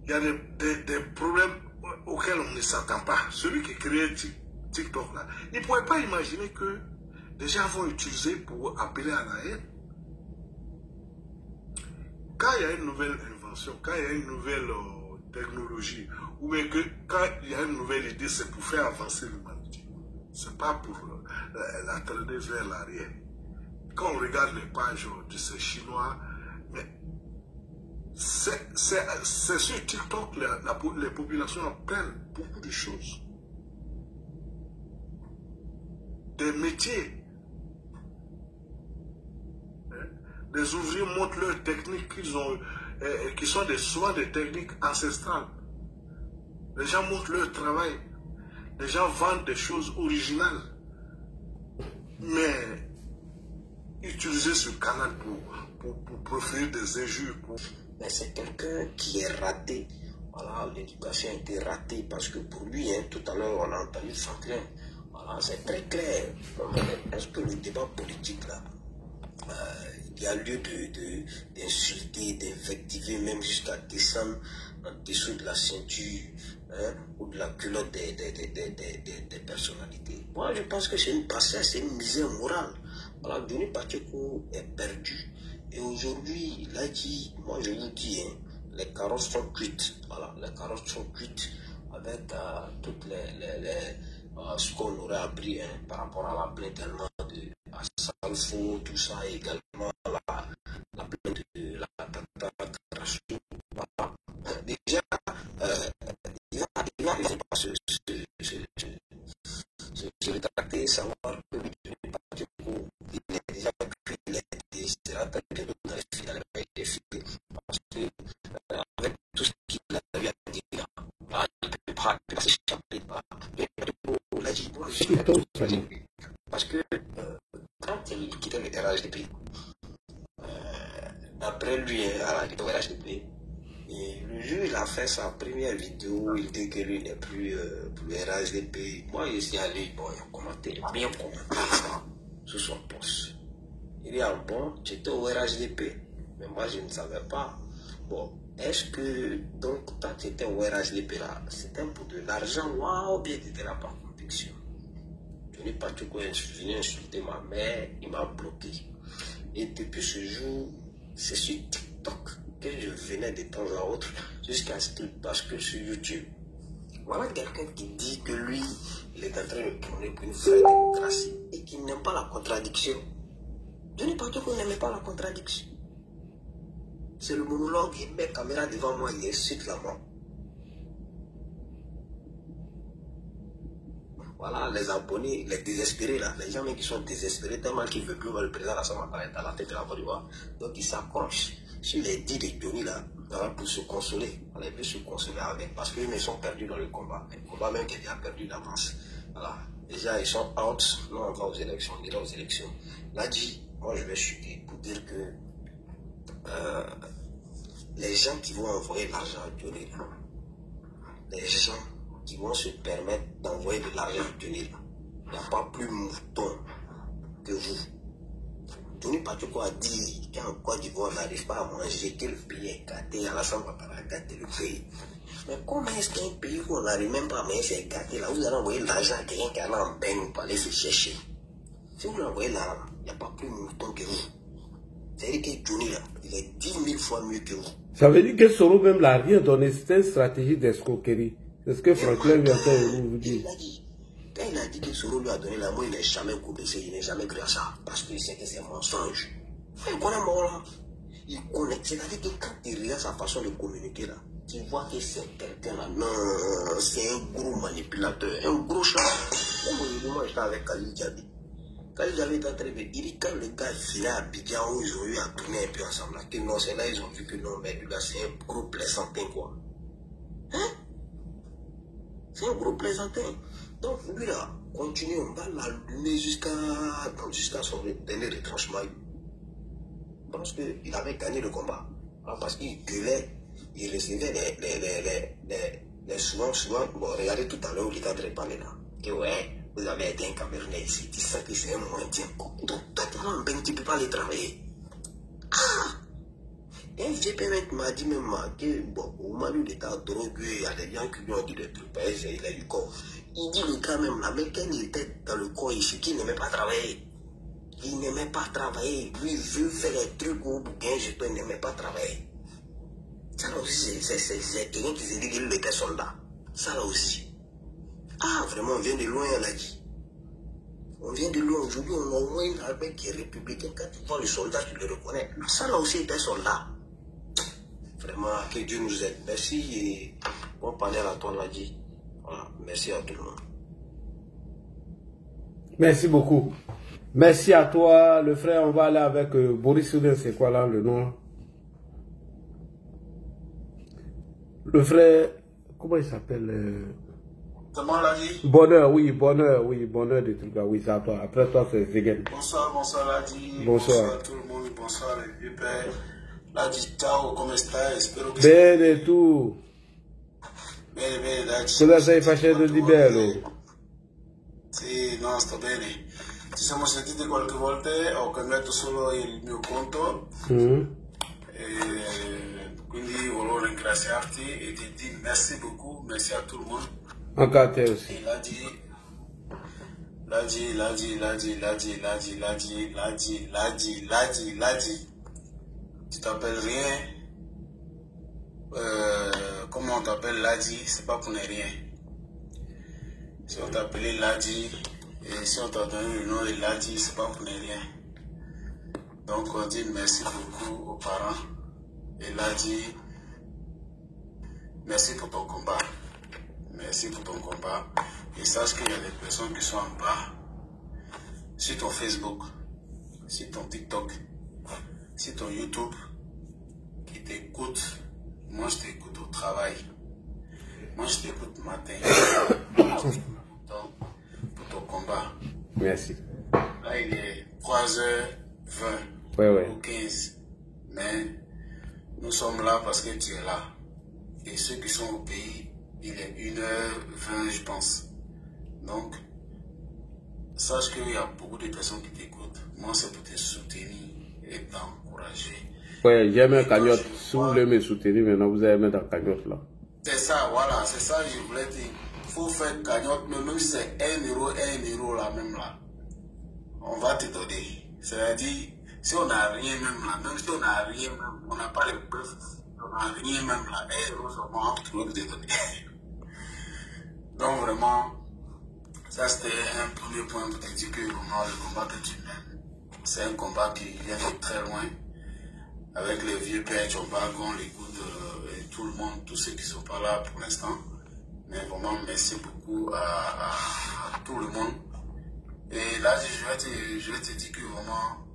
il y a des problèmes auxquels on ne s'attend pas. Celui qui crée TikTok là, il ne pouvait pas imaginer que des gens vont utiliser pour appeler à la haine. Quand il y a une nouvelle invention, quand il y a une nouvelle technologie, ou bien que quand il y a une nouvelle idée, c'est pour faire avancer l'humanité. Ce n'est pas pour la traîner vers l'arrière. Quand on regarde les pages de ces Chinois, c'est sur TikTok, les populations apprennent beaucoup de choses. des métiers. Des ouvriers montrent leurs techniques qu'ils ont, qui sont souvent des techniques ancestrales. Les gens montrent leur travail. Les gens vendent des choses originales. Mais utiliser ce canal pour proférer des injures. Mais c'est quelqu'un qui est raté. Voilà, l'éducation a été ratée parce que pour lui, hein, tout à l'heure, on a entendu Franklin. Voilà, c'est très clair. Est-ce que le débat politique, là, il y a lieu d'insulter, d'invectiver, même jusqu'à descendre en dessous de la ceinture, hein, ou de la culotte des personnalités. Moi, je pense que c'est une passage, c'est une misère morale. Voilà, Denis Pacheco est perdu. Et aujourd'hui, il a dit, moi je vous dis, hein, les carottes sont cuites. Voilà, les carottes sont cuites avec toutes ce qu'on aurait appris, hein, par rapport à la plainte tellement de Salfo, tout ça, et également la plainte de la Tata Krasou. Voilà. Déjà, il va se rétracter, savoir que Denis Pacheco, il est déjà cuit, il est sera très bientôt dans les filles, parce que avec tout ce qu'il a eu à dire, là, il ne peut pas s'échapper. Il a dit, parce que quand il quittait le RHDP, d'après lui, à la RHDP, le jour où il a fait sa première vidéo, il dit que lui n'est plus pour le RHDP. Moi, je suis allé, bon, il a commenté, bien commenté sur son poste. Il est en bon, j'étais au RHDP, mais moi je ne savais pas. Bon, est-ce que, donc, quand tu étais au RHDP là, c'était pour de l'argent, waouh, bien tu étais là par conviction. Je n'ai pas tout quoi, je suis venu insulter ma mère, il m'a bloqué. Et depuis ce jour, c'est sur TikTok que je venais de temps à autre, jusqu'à ce qu'il passe que sur YouTube. Voilà quelqu'un qui dit que lui, il est en train de prôner pour une vraie démocratie et qu'il n'aime pas la contradiction. Je n'ai pas dit qu'on n'aimait pas la contradiction. C'est le monologue, il met la caméra devant moi, il insulte la mort. Voilà, les abonnés, les désespérés là, les gens qui sont désespérés tellement qu'ils ne veulent plus voir le président de l'Assemblée à la tête de la Côte d'Ivoire. Donc ils s'accrochent sur les dits de Johnny là, pour se consoler. Voilà, ils veulent se consoler avec, parce qu'ils sont perdus dans le combat. Le combat même qui est déjà perdu d'avance. Voilà, déjà ils sont out, nous on va aux élections, on ira aux élections. Là dit, moi je vais chuter pour dire que les gens qui vont envoyer l'argent à Johnny, les gens qui vont se permettre d'envoyer de l'argent à Johnny, il n'y a pas plus mouton que vous. Denis Pacheco a dit qu'en Côte d'Ivoire on n'arrive pas à manger, que le pays est gâté, à la chambre à gâter le pays. Mais comment est-ce qu'un pays où on n'arrive même pas à manger, c'est gâté là, vous allez envoyer l'argent à quelqu'un qui est en peine pour aller se chercher. Si vous envoyez l'argent, il n'y a pas plus mouton que vous. C'est-à-dire que Johnny là, il est 10 000 fois mieux que vous. Ça veut dire que Soro même l'a rien donné, c'était une stratégie d'escroquerie. C'est ce que Franklin vient de vous dire. Quand il a dit que Soro lui a donné la main, il n'est jamais coupé, il n'est jamais cru à ça. Parce qu'il sait que c'est un mensonge. Il connaît mon là. Il connaît. C'est-à-dire que quand il regarde sa façon de communiquer là, tu vois que c'est quelqu'un là. Non, c'est un gros manipulateur, un gros chat. Moi, j'étais avec Khalil Djabi. Khalil Djabi était très bien. Il dit quand le gars finit à Abidjan où ils ont eu à tourner un peu ensemble, là, que non, c'est là ils ont vu que non, mais lui là, c'est un gros plaisantin quoi. Hein? C'est un gros plaisantin. Donc lui là, continue, on va l'allumer jusqu'à son dernier retranchement. Parce qu'il avait gagné le combat. Alors, parce qu'il gueulait, il recevait les souvent, bon, regardez tout à l'heure où il est en train de parler là. Que ouais, vous avez été un Camerounais ici, tu sais que c'est un moindien. Donc toi, tu ne peux pas aller travailler. Ah! Et FGP m'a dit même que, bon, au moment où il était drogué, il y a des gens qui lui ont dit des trucs, il a eu corps. Il dit le gars même là, mais quand il était dans le corps ici, qu'il n'aimait pas travailler. Il n'aimait pas travailler. Lui, il veut faire des trucs au bouquin, il n'aimait pas travailler. Ça là aussi, c'est quelqu'un qui s'est dit qu'il était soldat. Ça là aussi. Ah, vraiment, on vient de loin, elle a dit. On vient de loin. Aujourd'hui, on a au moins une armée qui est républicaine. Quand tu vois le soldat, tu le reconnais. Ça là aussi était soldat. Vraiment, que Dieu nous aide. Merci et bon panel à toi, Nadji. Voilà, merci à tout le monde. Merci beaucoup. Merci à toi, le frère. On va aller avec Boris Soudin. C'est quoi là le nom? Le frère, comment il s'appelle? Comment Ladi? Bonheur, oui, bonheur des trucs là. Oui, c'est à toi. Après toi, c'est Zegen. Bonsoir Ladi. Bonsoir tout le monde. Bonsoir les vieux pères. Ladi, ciao, come stai? Spero che bene tu. Bene, Ladi. Cosa stai facendo di bello? Sì, no, sto bene. Ci siamo sentiti qualche volta, ho cambiato solo il mio conto. Quindi volevo ringraziarti e ti dire merci beaucoup, merci à tout le monde. Encore à toi aussi. Et Ladi. Tu t'appelles rien. Comment on t'appelle Ladi, c'est pas pour ne rien. Si on t'appelait Ladi, et si on t'a donné le nom de Ladi, c'est pas pour ne rien. Donc on dit merci beaucoup aux parents. Et Ladi, merci pour ton combat. Merci pour ton combat. Et sache qu'il y a des personnes qui sont en bas, sur ton Facebook, sur ton TikTok, sur ton YouTube, qui t'écoutent. Moi, je t'écoute au travail. Moi, je t'écoute le matin. Donc, pour ton combat. Merci. Là, il est 3h20 ou 15. Mais nous sommes là parce que tu es là. Et ceux qui sont au pays, il est 1h20, je pense. Donc, sache qu'il y a beaucoup de personnes qui t'écoutent. Moi, c'est pour te soutenir et t'encourager. Ouais, j'ai mis un cagnotte. Si vous voulez me soutenir, maintenant vous allez mettre un cagnotte là. C'est ça, voilà, c'est ça que je voulais dire. Il faut faire cagnotte, mais même si c'est 1 euro là, même là, on va te donner. C'est-à-dire, si on n'a rien même là, même si on n'a rien même, on n'a pas les preuves, on n'a rien même là, 1 euro seulement, on va te donner. Donc vraiment, ça c'était un premier point pour te dire que vraiment le combat que tu mènes, c'est un combat qui vient de très loin. Avec les vieux pères Tchombagon, les coups et tout le monde, tous ceux qui sont pas là pour l'instant. Mais vraiment, merci beaucoup à tout le monde. Et là, je vais te dire que vraiment,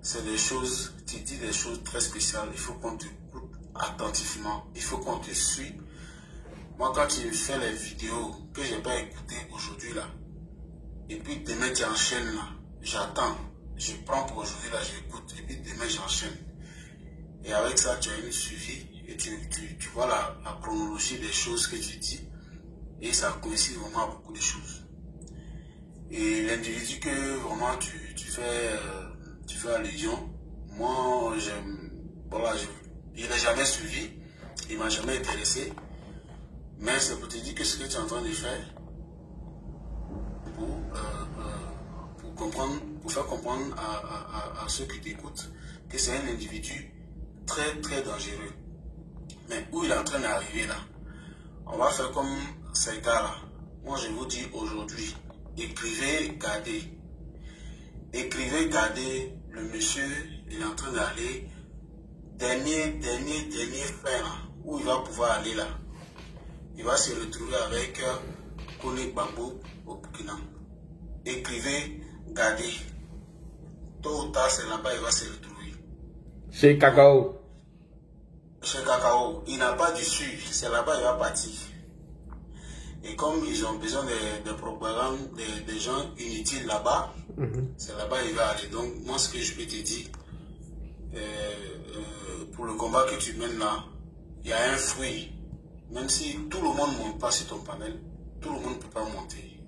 c'est des choses, tu dis des choses très spéciales. Il faut qu'on t'écoute attentivement. Il faut qu'on te suive. Moi, quand tu fais les vidéos que je n'ai pas écoutées aujourd'hui là, et puis demain tu enchaînes là, j'attends. Je prends pour aujourd'hui là, j'écoute. Et puis demain j'enchaîne. Et avec ça, tu as une suivi et tu vois la chronologie des choses que tu dis. Et ça coïncide vraiment à beaucoup de choses. Et l'individu que vraiment tu fais allusion, moi, il n'a jamais suivi, il ne m'a jamais intéressé. Mais c'est pour te dire que ce que tu es en train de faire, pour faire comprendre à ceux qui t'écoutent que c'est un individu très très dangereux. Mais où il est en train d'arriver là, on va faire comme ces gars là. Moi je vous dis aujourd'hui, écrivez, gardez. Écrivez, gardez. Le monsieur, il est en train d'aller dernier fin là, où il va pouvoir aller là. Il va se retrouver avec Kone Gbagbo au Burkina. Écrivez, gardez. Tôt ou tard, c'est là-bas il va se retrouver. Chez Cacao. Chez Cacao. Il n'a pas d'issue. C'est là-bas il va partir. Et comme ils ont besoin de propagande, des gens inutiles là-bas, c'est là-bas il va aller. Donc, moi, ce que je peux te dire, pour le combat que tu mènes là, il y a un fruit. Même si tout le monde ne monte pas sur ton panel, tout le monde ne peut pas monter.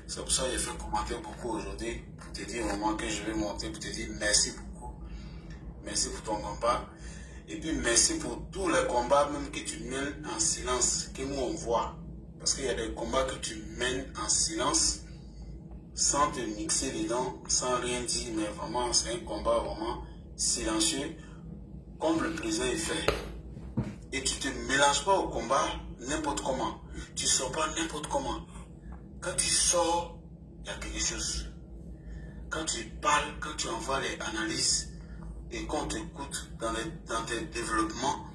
C'est pour ça que j'ai fait commenter beaucoup aujourd'hui, pour te dire vraiment que je vais monter, pour te dire merci beaucoup. Merci pour ton combat. Et puis merci pour tous les combats même que tu mènes en silence, que nous on voit. Parce qu'il y a des combats que tu mènes en silence, sans te mixer dedans, sans rien dire, mais vraiment c'est un combat vraiment silencieux, comme le président il fait. Et tu ne te mélanges pas au combat n'importe comment. Tu ne sors pas n'importe comment. Quand tu sors, il y a quelque chose. Quand tu parles, quand tu envoies les analyses et qu'on t'écoute dans tes développements,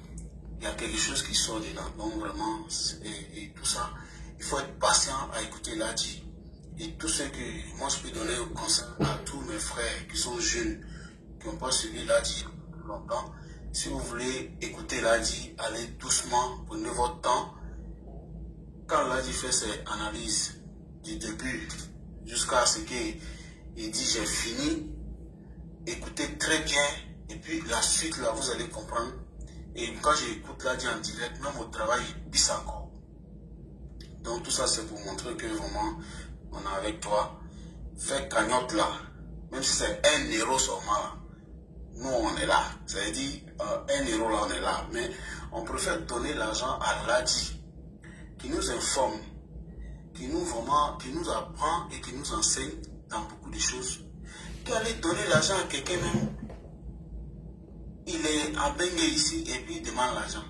il y a quelque chose qui sort dedans. Donc vraiment, et tout ça, il faut être patient à écouter Ladi. Et tout ce que moi je peux donner au conseil à tous mes frères qui sont jeunes, qui n'ont pas suivi l'ADI longtemps, si vous voulez écouter l'ADI, allez doucement, prenez votre temps. Quand l'ADI fait ses analyses du début jusqu'à ce qu'il dit j'ai fini, écoutez très bien, et puis la suite là vous allez comprendre. Et quand j'écoute l'ADI en direct, même au travail, il pisse encore. Donc tout ça c'est pour montrer que vraiment on est avec toi. Fais cagnotte là, même si c'est 1 euro seulement, nous on est là. Ça veut dire 1 euro là on est là, mais on préfère donner l'argent à l'ADI qui nous informe, qui nous apprend et qui nous enseigne dans beaucoup de choses, qui aller donner l'argent à quelqu'un même. Il est à Bengue ici et puis il demande l'argent.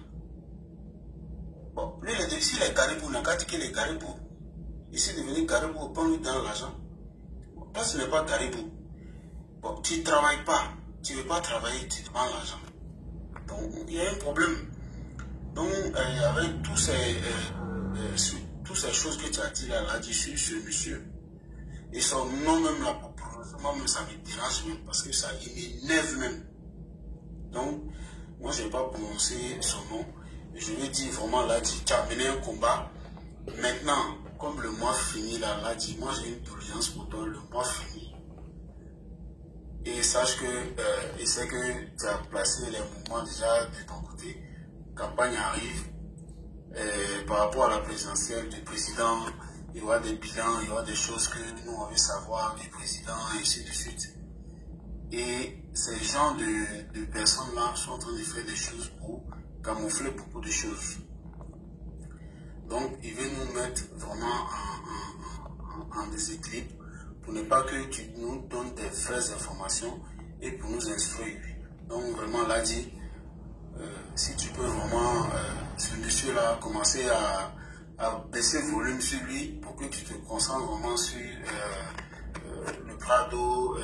Bon, lui, s'il est caribou, il n'a qu'à dire qu'il est caribou. Ici, il est devenu caribou, on peut lui donner l'argent. Bon, là, ce n'est pas caribou. Bon, tu ne travailles pas, tu ne veux pas travailler, tu demandes l'argent. Donc, il y a un problème. Donc, avec toutes ces choses que tu as dit là-dessus, ce monsieur, et son nom même là, moi même ça me dérange même, parce que ça m'énerve même. Donc, moi je ne vais pas prononcer son nom. Je lui dis vraiment là, tu as mené un combat. Maintenant, comme le mois fini là, moi j'ai une tolérance pour toi, le mois fini. Et sache que, et c'est que tu as placé les mouvements déjà de ton côté. Campagne arrive. Par rapport à la présidentielle du président, il y aura des bilans, il y aura des choses que nous on veut savoir du président et ainsi de suite. Et ces gens de personnes-là sont en train de faire des choses pour camoufler beaucoup de choses. Donc, ils veulent nous mettre vraiment en déséquilibre pour ne pas que tu nous donnes des vraies informations et pour nous instruire. Donc, vraiment, là, dit, si tu peux vraiment, ce monsieur-là, commencer à baisser le volume sur lui pour que tu te concentres vraiment sur le Prado,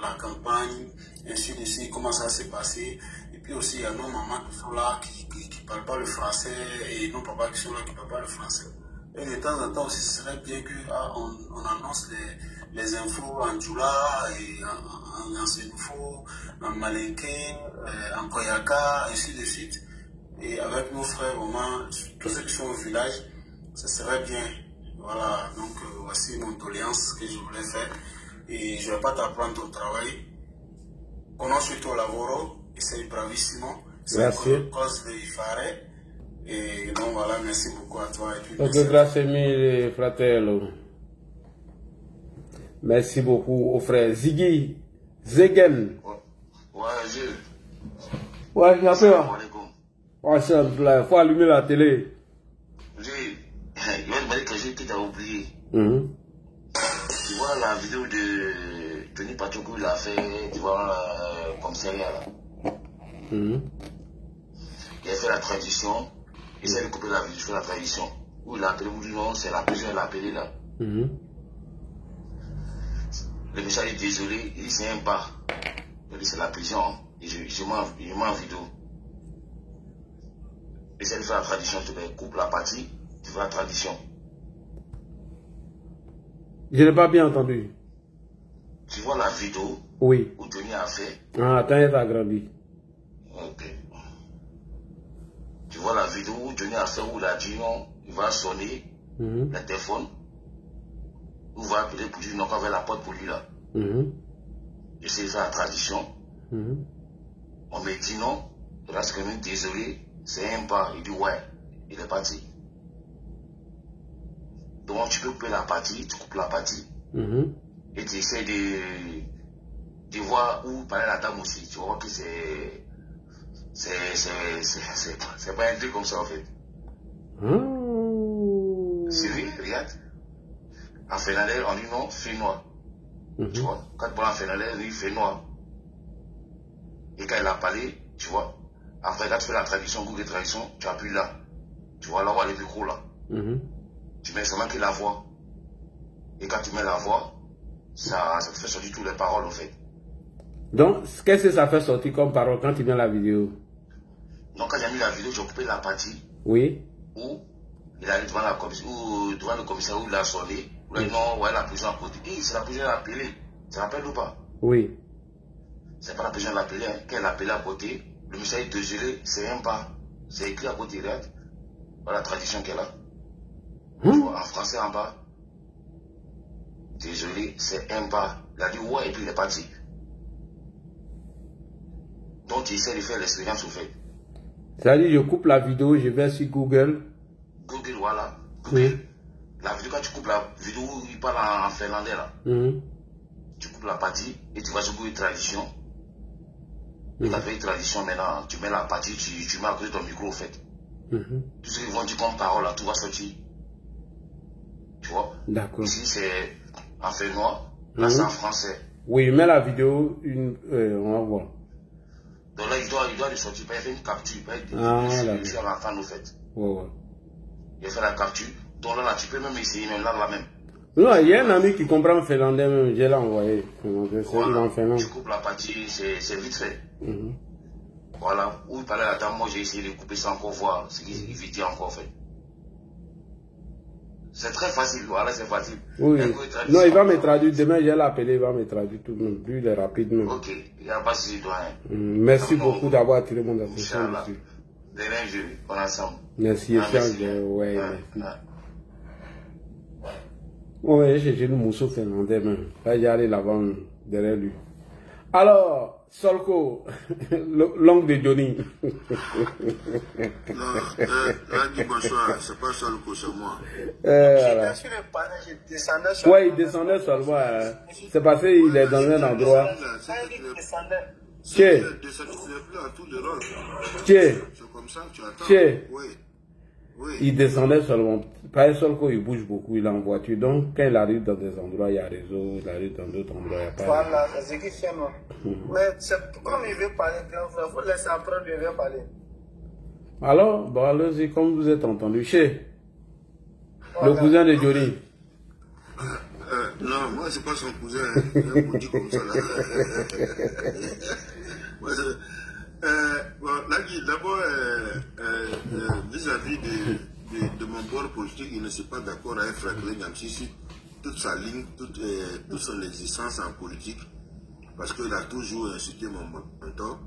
la campagne, ainsi de suite, comment ça s'est passé. Et puis aussi, il y a nos mamans qui sont là, qui ne parlent pas le français, et nos papas qui sont là, qui ne parlent pas le français. Et de temps en temps aussi, ce serait bien qu'on annonce les infos en Djoula, et en Sénoufo, en Malinké, en Koyaka, ainsi de suite. Et avec nos frères, vraiment, tous ceux qui sont au village, ce serait bien. Voilà, donc voici mon doléance que je voulais faire. Et je ne vais pas t'apprendre ton travail. Conosci il tuo lavoro, e sei bravissimo. Grazie. Cose devi fare. Et donc voilà, merci beaucoup à toi. Et puis, donc, grazie mille, fratello. Merci beaucoup au frère Ziggy Zegen. Ouais, Gilles. Ouais, j'ai appelé. Ouais, c'est il faut allumer la télé. Gilles, il va me dire que j'ai tout à oublier. Tu vois la vidéo de Tony Pachokou, il a fait, tu vois, commissariat là. Il a fait la traduction, il essaie de couper la vidéo, fait la traduction. Où il a appelé, vous dites non, c'est la prison, il a appelé là. Le monsieur est désolé, il dit c'est un pas. Il dit c'est la prison, hein. Et je mets en vidéo. Il essaie de faire la traduction, tu coupe la partie, tu fais la traduction. Je n'ai pas bien entendu. Tu vois la vidéo où Johnny a fait. Ah, attends, il a grandi. Ok. Tu vois la vidéo où Johnny a fait, où il a dit non, il va sonner le téléphone. Où il va appeler pour dire non, qu'on va la porte pour lui là. J'essaie de faire la tradition. On me dit non, il reste quand même désolé, c'est un pas. Il dit ouais, il est parti. Donc tu peux couper la partie, tu coupes la partie. Et tu essaies de voir où parler la dame aussi. Tu vois que c'est pas un truc comme ça en fait. C'est vrai, regarde. En finlandais, on dit non, fait noir. Tu vois, quand tu parles en finlandais, on dit fait noir. Et quand il a parlé, tu vois, après quand tu fais la traduction, Google Traduction, tu appuies là. Tu vois là où les micros là. Tu mets seulement que la voix. Et quand tu mets la voix, ça te fait sortir toutes les paroles en fait. Donc, qu'est-ce que ça fait sortir comme parole quand tu mets la vidéo? Donc, quand j'ai mis la vidéo, j'ai coupé la partie. Oui. Où il allait devant le commissaire où il a sonné. Oui, non, ouais, la prison à côté. C'est la prison à l'appeler. Tu te rappelles ou pas? Oui. C'est pas la prison à l'appeler, hein. Qu'elle appelait à côté. Le monsieur est dégelé, c'est un pas. C'est écrit à côté, regarde. Voilà la tradition qu'elle a. Tu vois, en français en bas. Désolé, c'est un pas. Il a dit ouais, et puis il est parti. Donc il essaie de faire l'expérience au fait. C'est-à-dire, je coupe la vidéo, je vais sur Google. Google, voilà. Google. La vidéo, quand tu coupes la vidéo où il parle en finlandais là. Tu coupes la partie et tu vas sur Google Tradition. Tu as fait une tradition maintenant, tu mets la partie, tu mets à côté de ton micro au fait. Tout ce qu'ils vont dire comme parole là, tout va sortir. Tu vois? D'accord. Ici c'est en finnois, là c'est en français. Oui, je mets la vidéo, on va voir. Donc là, il doit le sortir, il fait une capture, je suis à l'entendre au fait. Ouais. Il fait la capture, donc là, tu peux même essayer, même là même. Non, il y a un ami qui comprend finlandais même, je l'ai envoyé. Voilà, tu coupes la partie, c'est vite fait. Voilà, où il parlait à la dame, moi j'ai essayé de couper sans encore voir ce qu'il veut dire encore en fait. C'est très facile, voilà, c'est facile. Oui. Non, il va me traduire. Demain, je vais l'appeler, il va me traduire tout de même. Lui, il est rapide même. Ok, il n'y a pas de souci, doyen. Merci beaucoup d'avoir attiré mon attention dessus. De rien, je on est ensemble. Merci, ouais, merci. Ouais, j'ai le mousseau finlandais même. Là, j'ai allé là-bas, derrière lui. Alors, Solko, l'oncle de Johnny. Non, dis bonsoir, c'est pas Solko, c'est moi. Voilà. Ouais, il descendait seulement. C'est parce qu'il est dans un endroit. C'est comme ça que tu attends. Oui. Il descendait seulement. Pas Solko, il bouge beaucoup, il est en voiture. Donc, quand il arrive dans des endroits, il y a réseau. Il arrive dans d'autres endroits, il n'y a pas. Voilà, c'est ce qui fait, non. Mais comme il veut parler, grand frère, il faut laisser apprendre, il veut parler. Alors, bon, allez-y, comme vous êtes entendu. Chez le cousin de Johnny. Non, moi, c'est pas son cousin. Il me dit comme ça, là. D'abord, vis-à-vis de mon bord politique, il ne s'est pas d'accord avec Franklin Nyamsisi, toute sa ligne, toute son existence en politique, parce qu'il a toujours insulté mon mentor.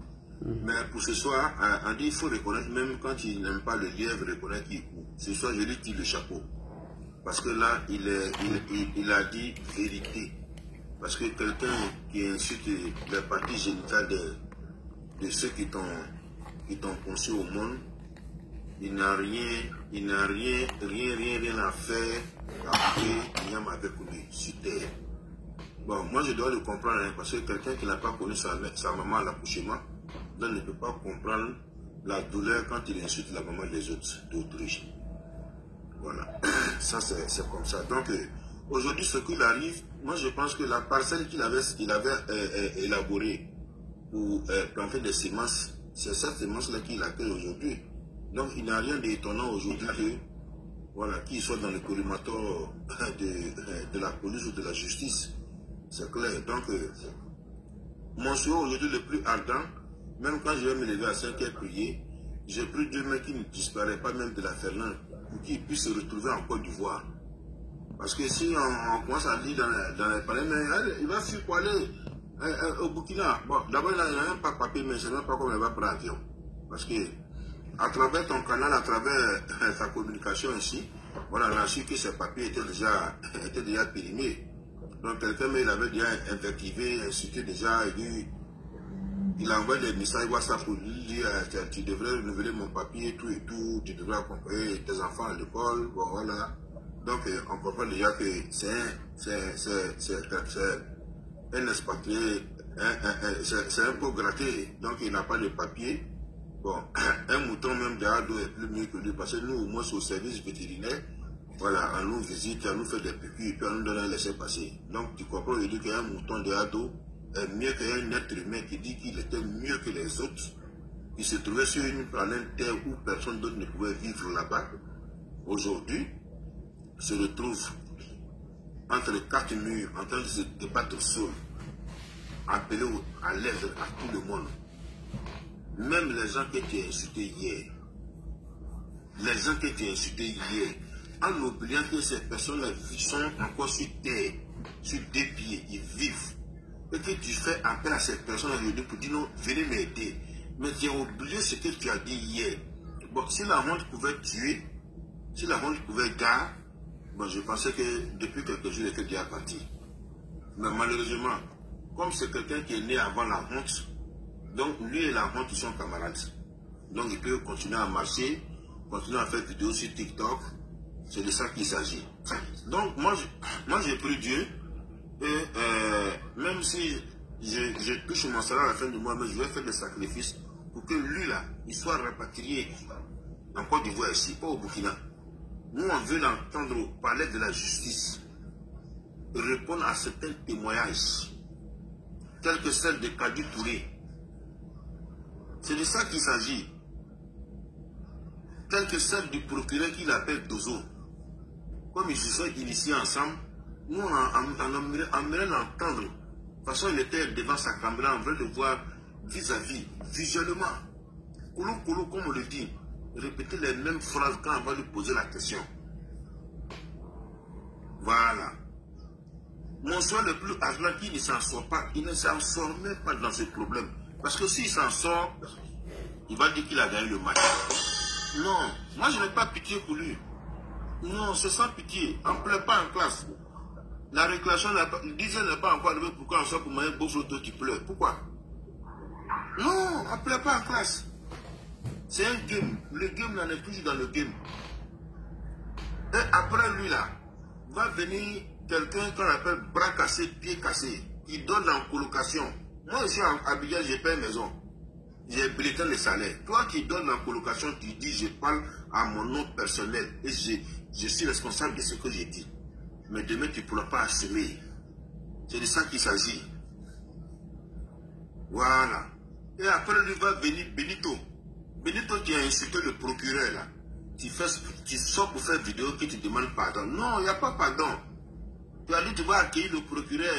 Mais pour ce soir, on dit qu'il faut reconnaître, même quand il n'aime pas le lièvre, reconnaître qu'il court. Ce soir, je lui tire le chapeau. Parce que là, il a dit vérité. Parce que quelqu'un qui insulte les parties génitales de ceux qui t'ont conçu au monde, il n'a rien à faire avec lui sur terre. Bon, moi je dois le comprendre, hein, parce que quelqu'un qui n'a pas connu sa maman à l'accouchement, ne peut pas comprendre la douleur quand il insulte la maman des autres, d'autrui. Voilà, ça c'est comme ça. Donc aujourd'hui, ce qu'il arrive, moi je pense que la parcelle qu'il avait élaborée pour planter des semences, c'est cette semence-là qu'il accueille aujourd'hui. Donc il n'y a rien d'étonnant aujourd'hui que, voilà, qu'il soit dans le collimateur de la police ou de la justice. C'est clair. Donc mon souhait aujourd'hui le plus ardent, même quand je vais me lever à 5 heures prier, j'ai pris Dieu mais qu'il ne disparaît pas même de la Finlande, pour qu'il puisse se retrouver en Côte d'Ivoire. Parce que si on commence à lire dans les palais, mais il va fuir pour aller au Burkina. Bon, d'abord, il n'a même pas de papier, mais je ne sais même pas comment il va prendre l'avion. Parce que, à travers ton canal, à travers ta communication ici, voilà, on a su que ces papiers étaient déjà périmés. Donc, quelqu'un, il avait déjà invectivé, insulté déjà, il a envoyé des messages WhatsApp pour lui dire tu devrais renouveler mon papier, tout et tout, tu devrais accompagner tes enfants à l'école, bon, voilà. Donc, on comprend déjà que c'est un expatrié, c'est un peu gratté, donc il n'a pas de papier. Bon, un mouton même de Ado est plus mieux que lui, parce que nous, au moins, au service vétérinaire, voilà, on nous visite, on nous fait des piqûres, puis on nous donne un laisser-passer. Donc, tu comprends, il dit qu'un mouton de Ado est mieux qu'un être humain qui dit qu'il était mieux que les autres, qui se trouvait sur une planète Terre où personne d'autre ne pouvait vivre là-bas. Aujourd'hui, se retrouve entre 4 murs, en train de se débattre au sol, appelé à l'aide à tout le monde. Même les gens qui étaient insultés hier, en oubliant que ces personnes-là sont encore sur terre, sur deux pieds, ils vivent. Et que tu fais appel à ces personnes-là pour dire non, venez m'aider. Mais tu as oublié ce que tu as dit hier. Bon, si la honte pouvait tuer, si la honte pouvait garder, bon, je pensais que depuis quelques jours, il était déjà parti. Mais malheureusement, comme c'est quelqu'un qui est né avant la honte, donc lui et la honte sont camarades. Donc il peut continuer à marcher, continuer à faire des vidéos sur TikTok. C'est de ça qu'il s'agit. Donc moi j'ai pris Dieu. Et même si je touche mon salaire à la fin du mois, mais je vais faire des sacrifices pour que lui là, il soit rapatrié en Côte d'Ivoire ici, pas au Burkina. Nous on veut l'entendre parler de la justice, répondre à certains témoignages, tels que celle de Kadi Touré. C'est de ça qu'il s'agit. Telle que celle du procureur qu'il appelle Dozo. Comme ils se sont initiés ensemble, nous on aimerait l'entendre. De toute façon, il était devant sa caméra, on veut le voir vis-à-vis, visuellement. Kolo, comme on le dit, répéter les mêmes phrases quand on va lui poser la question. Voilà. Mon soeur le plus ardent, il ne s'en sort pas, il ne s'en sort même pas dans ce problème. Parce que s'il s'en sort, il va dire qu'il a gagné le match. Non, moi je n'ai pas pitié pour lui. Non, c'est sans pitié. On ne pleure pas en classe. La réclamation, le diesel n'est pas encore arrivé. Pourquoi on sort pour manger un beau flotteur qui pleure? Pourquoi? Non, on ne pleure pas en classe. C'est un game. Le game, on est toujours dans le game. Et après lui là, va venir quelqu'un qu'on appelle bras cassé, pied cassé, qui donne en colocation. Moi ici à Abidjan, j'ai pas une maison. J'ai bulletin de salaire. Toi qui donnes en colocation, tu dis je parle à mon nom personnel et je suis responsable de ce que j'ai dit. Mais demain tu ne pourras pas assumer. C'est de ça qu'il s'agit. Voilà. Et après lui va venir Benito. Benito qui a insulté le procureur là. Tu sors pour faire vidéo qui te demande pardon. Non, il n'y a pas pardon. Tu as dit que tu vas accueillir le procureur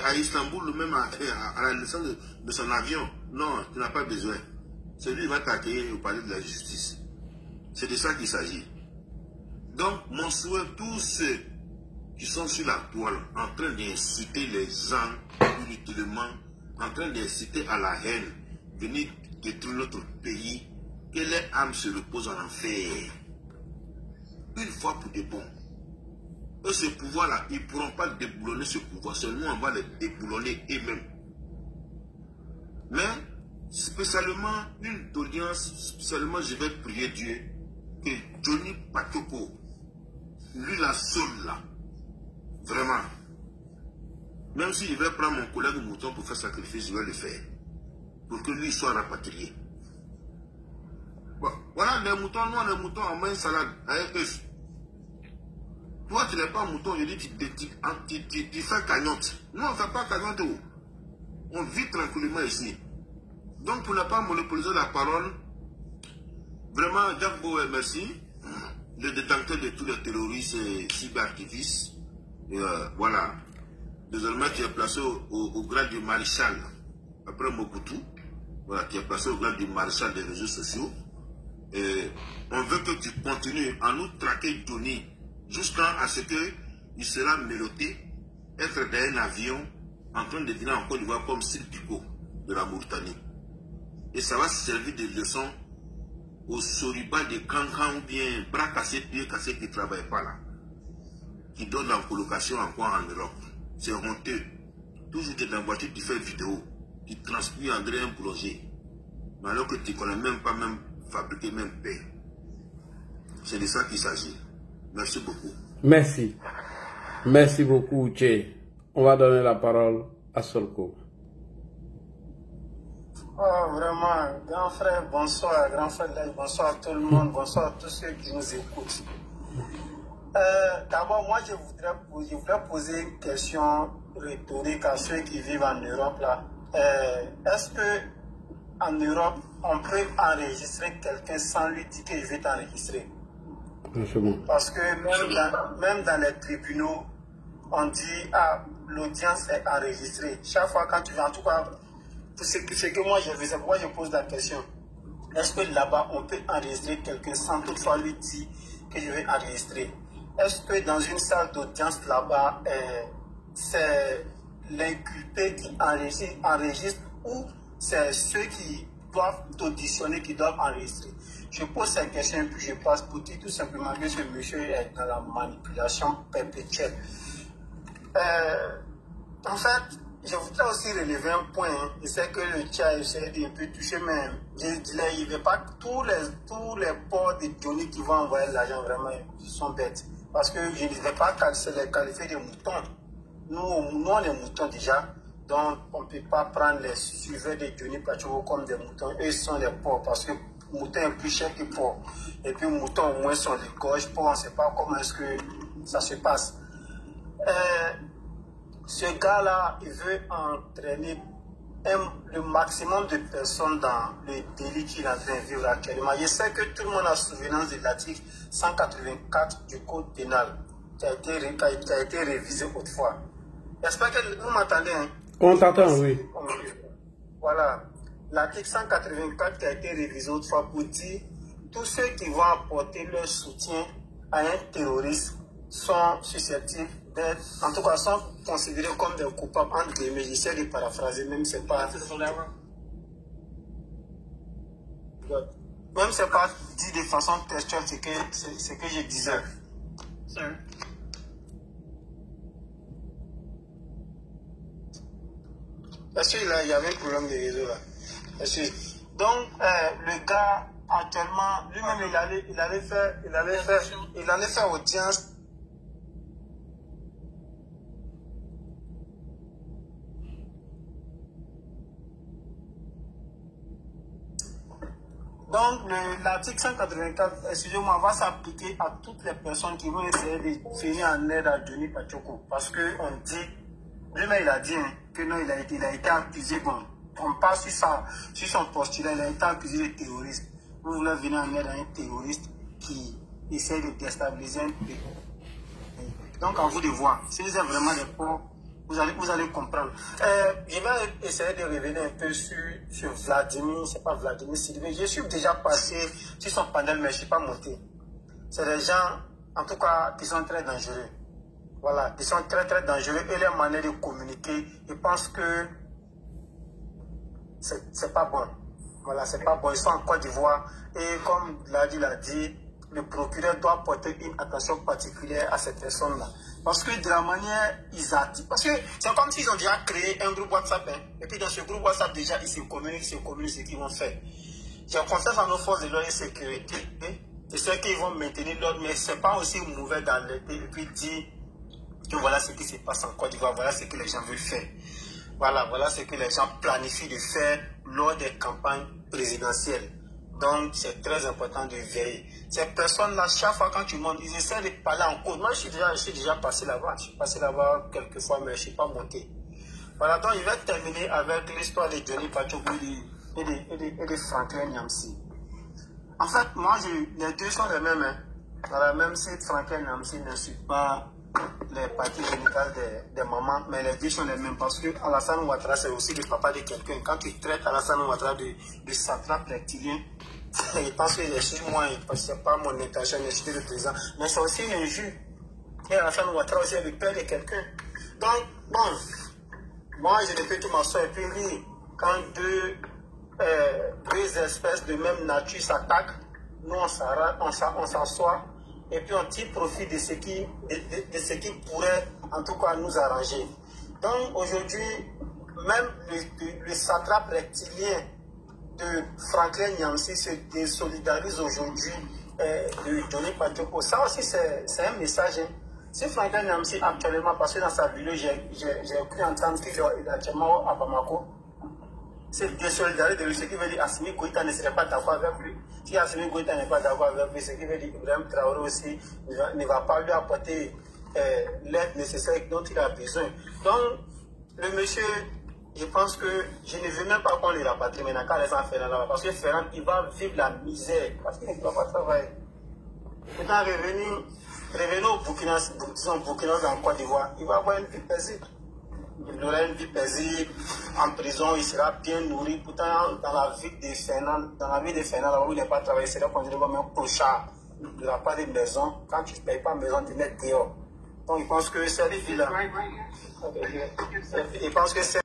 à Istanbul, même à la naissance de son avion. Non, tu n'as pas besoin. C'est lui qui va t'accueillir au palais de la justice. C'est de ça qu'il s'agit. Donc, mon souhait, tous ceux qui sont sur la toile, en train d'inciter les gens inutilement, en train d'inciter à la haine, venir détruire notre pays, que les âmes se reposent en enfer. Une fois pour de bon. Et ce pouvoir-là, ils ne pourront pas déboulonner ce pouvoir. C'est nous, on va les déboulonner eux-mêmes. Mais, spécialement, une audience, spécialement, je vais prier Dieu que Johnny Patoko, lui la seule là, vraiment, même si je vais prendre mon collègue mouton pour faire sacrifice, je vais le faire. Pour que lui soit rapatrié. Bon, voilà les moutons, nous les moutons, on met une salade avec œuf. Toi, tu n'es pas un mouton, je dis, tu fais cagnotte. Nous, on ne fait pas cagnotte. On vit tranquillement ici. Donc, pour ne pas monopoliser la parole, vraiment, Jack Bauer, merci. Le détenteur de tous les terroristes et cyberactivistes. Voilà. Désormais, tu es placé au grade du maréchal. Après Mobutu, voilà, tu es placé au grade du maréchal des réseaux sociaux. Et on veut que tu continues à nous traquer Johnny jusqu'à ce qu'il sera mélodé, être dans un avion en train de venir en Côte d'Ivoire comme Sir Pico de la Mauritanie. Et ça va servir de leçon aux Soriba de Kankan ou bien bras cassés, pieds cassés qui ne travaillent pas là, qui donnent en colocation encore en Europe. C'est honteux. Toujours tu es dans la voiture, tu fais vidéo, tu transpires André un projet, mais alors que tu ne connais même pas même fabriquer même paix. C'est de ça qu'il s'agit. Merci beaucoup. Merci. Merci beaucoup, Tché. On va donner la parole à Solko. Oh, vraiment, grand frère, bonsoir, grand frère, bonsoir à tout le monde, bonsoir à tous ceux qui nous écoutent. D'abord, moi, je voudrais poser une question rhétorique à ceux qui vivent en Europe là. Est-ce que en Europe, on peut enregistrer quelqu'un sans lui dire que je vais t'enregistrer? Parce que même dans les tribunaux, on dit ah, l'audience est enregistrée. Chaque fois quand tu vas, en tout cas, c'est que moi je veux, c'est pourquoi je pose la question. Est-ce que là-bas on peut enregistrer quelqu'un sans toutefois lui dire que je vais enregistrer? est-ce que dans une salle d'audience là-bas, c'est l'inculpé qui enregistre ou c'est ceux qui doivent auditionner qui doivent enregistrer? Je pose cette question et puis je passe pour dire tout simplement que ce monsieur est dans la manipulation perpétuelle. En fait, je voudrais aussi relever un point. Je sais que le chat essaie d'un peu toucher, mais il ne veut pas tous les ports de Johnny qui vont envoyer l'argent, vraiment, ils sont bêtes. Parce que je ne vais pas les qualifier de moutons. Nous, on est moutons déjà. Donc, on ne peut pas prendre les suiveurs de Johnny Pacheco comme des moutons. Eux sont des porcs parce que mouton est plus cher que porc. Et puis, moutons, au moins, sont des gorges. Porc, on ne sait pas comment est-ce que ça se passe. Ce gars-là, il veut entraîner le maximum de personnes dans le délit qu'il est en train de vivre actuellement. Je sais que tout le monde a souvenance de l'article 184 du Code pénal qui a été révisé autrefois. J'espère que vous m'entendez. Hein? On t'entend, oui. Voilà. L'article 184 qui a été révisé autrefois pour dire tous ceux qui vont apporter leur soutien à un terroriste sont susceptibles d'être, en tout cas, sont considérés comme des coupables, entre guillemets. J'essaie de paraphraser, même c'est pas... Même c'est pas dit de façon textuelle, c'est que je disais. Est-ce qu'il y avait un problème de réseau là? Donc, le gars, actuellement, lui-même, il allait faire audience. Donc, l'article 184, excusez-moi, va s'appliquer à toutes les personnes qui vont essayer de venir en aide à Johnny Pacheco. Parce qu'on dit, lui-même il a dit hein, que non, il a été accusé, bon, on passe sur son postulat, il a été accusé de terrorisme. Vous voulez venir en aide à un terroriste qui essaie de déstabiliser un pays. Donc, à vous de voir, si vous êtes vraiment des pauvres, vous allez comprendre. Je vais essayer de revenir un peu sur Vladimir, c'est pas Vladimir Sylvain. Je suis déjà passé sur son panel, mais je ne suis pas monté. C'est des gens, en tout cas, qui sont très dangereux. Voilà, qui sont très très dangereux et leur manière de communiquer, je pense que c'est pas bon. Voilà, c'est pas bon. Ils sont en Côte d'Ivoire et comme l'a dit, le procureur doit porter une attention particulière à ces personnes-là. Parce que de la manière, ils attirent. Parce que c'est comme s'ils ont déjà créé un groupe WhatsApp. Hein, et puis dans ce groupe WhatsApp, déjà, ils se communiquent ce qu'ils vont faire. J'ai confiance en nos forces de l'ordre et sécurité. Et ceux qui vont maintenir l'ordre, mais ce n'est pas aussi mauvais d'alerter et puis dire que voilà ce qui se passe en Côte d'Ivoire, voilà ce que les gens veulent faire. Voilà ce que les gens planifient de faire lors des campagnes présidentielles. Donc, c'est très important de veiller. Ces personnes-là, chaque fois quand tu montes, ils essaient de parler en code. Moi, je suis déjà passé là-bas. Je suis passé là-bas quelques fois, mais je ne suis pas monté. Voilà, donc, il va terminer avec l'histoire de Johnny Pacheco et de Franklin Nyamsi. En fait, moi, les deux sont les mêmes. Hein. Dans la même site, Franklin Nyamsi ne suit pas les parties génitales des mamans, mais les deux sont les mêmes parce que Alassane Ouattara, c'est aussi le papa de quelqu'un. Quand tu traites Alassane Ouattara de satrape reptilien, je pense que les moi, ce n'est pas mon intention de citer le président, mais c'est aussi un jus. Et Alassane Ouattara aussi est le père de quelqu'un. Donc, bon, moi je répète ma soeur, et puis lui, quand deux espèces de même nature s'attaquent, nous on s'assoit et puis on tire profit de ce qui pourrait en tout cas nous arranger. Donc aujourd'hui, même le satrape reptilien de Franklin Nyamsi se désolidarise aujourd'hui de Johnny Pacheco. Ça aussi c'est un message. Hein. Si Franklin Nyamsi actuellement, parce que dans sa vidéo j'ai cru entendre qu'il est actuellement à Bamako, c'est désolidarisé de lui, ce qui veut dire Assimi Goïta ne serait pas d'accord avec lui. Si Assimi Goïta n'est pas d'accord avec lui, ce qui veut dire Ibrahim Traoré aussi ne va pas lui apporter l'aide nécessaire dont il a besoin. Donc, le monsieur, je pense que je ne veux même pas qu'on le rapatrie maintenant quand les gens Ferrand là-bas. Parce que Ferrand, il va vivre la misère. Parce qu'il ne va pas travailler. Maintenant, revenons au Burkina, disons Burkina en Côte d'Ivoire, il va avoir une vie paisible. Il aura une vie paisible, en prison, il sera bien nourri. Pourtant, dans la vie de Fernand, où il n'est pas travaillé, il sera considéré comme un clochard. de la part des maisons. Quand tu ne payes pas maison, tu mets dehors. Donc, ils pensent que cette ville-là... Ils pensent que c'est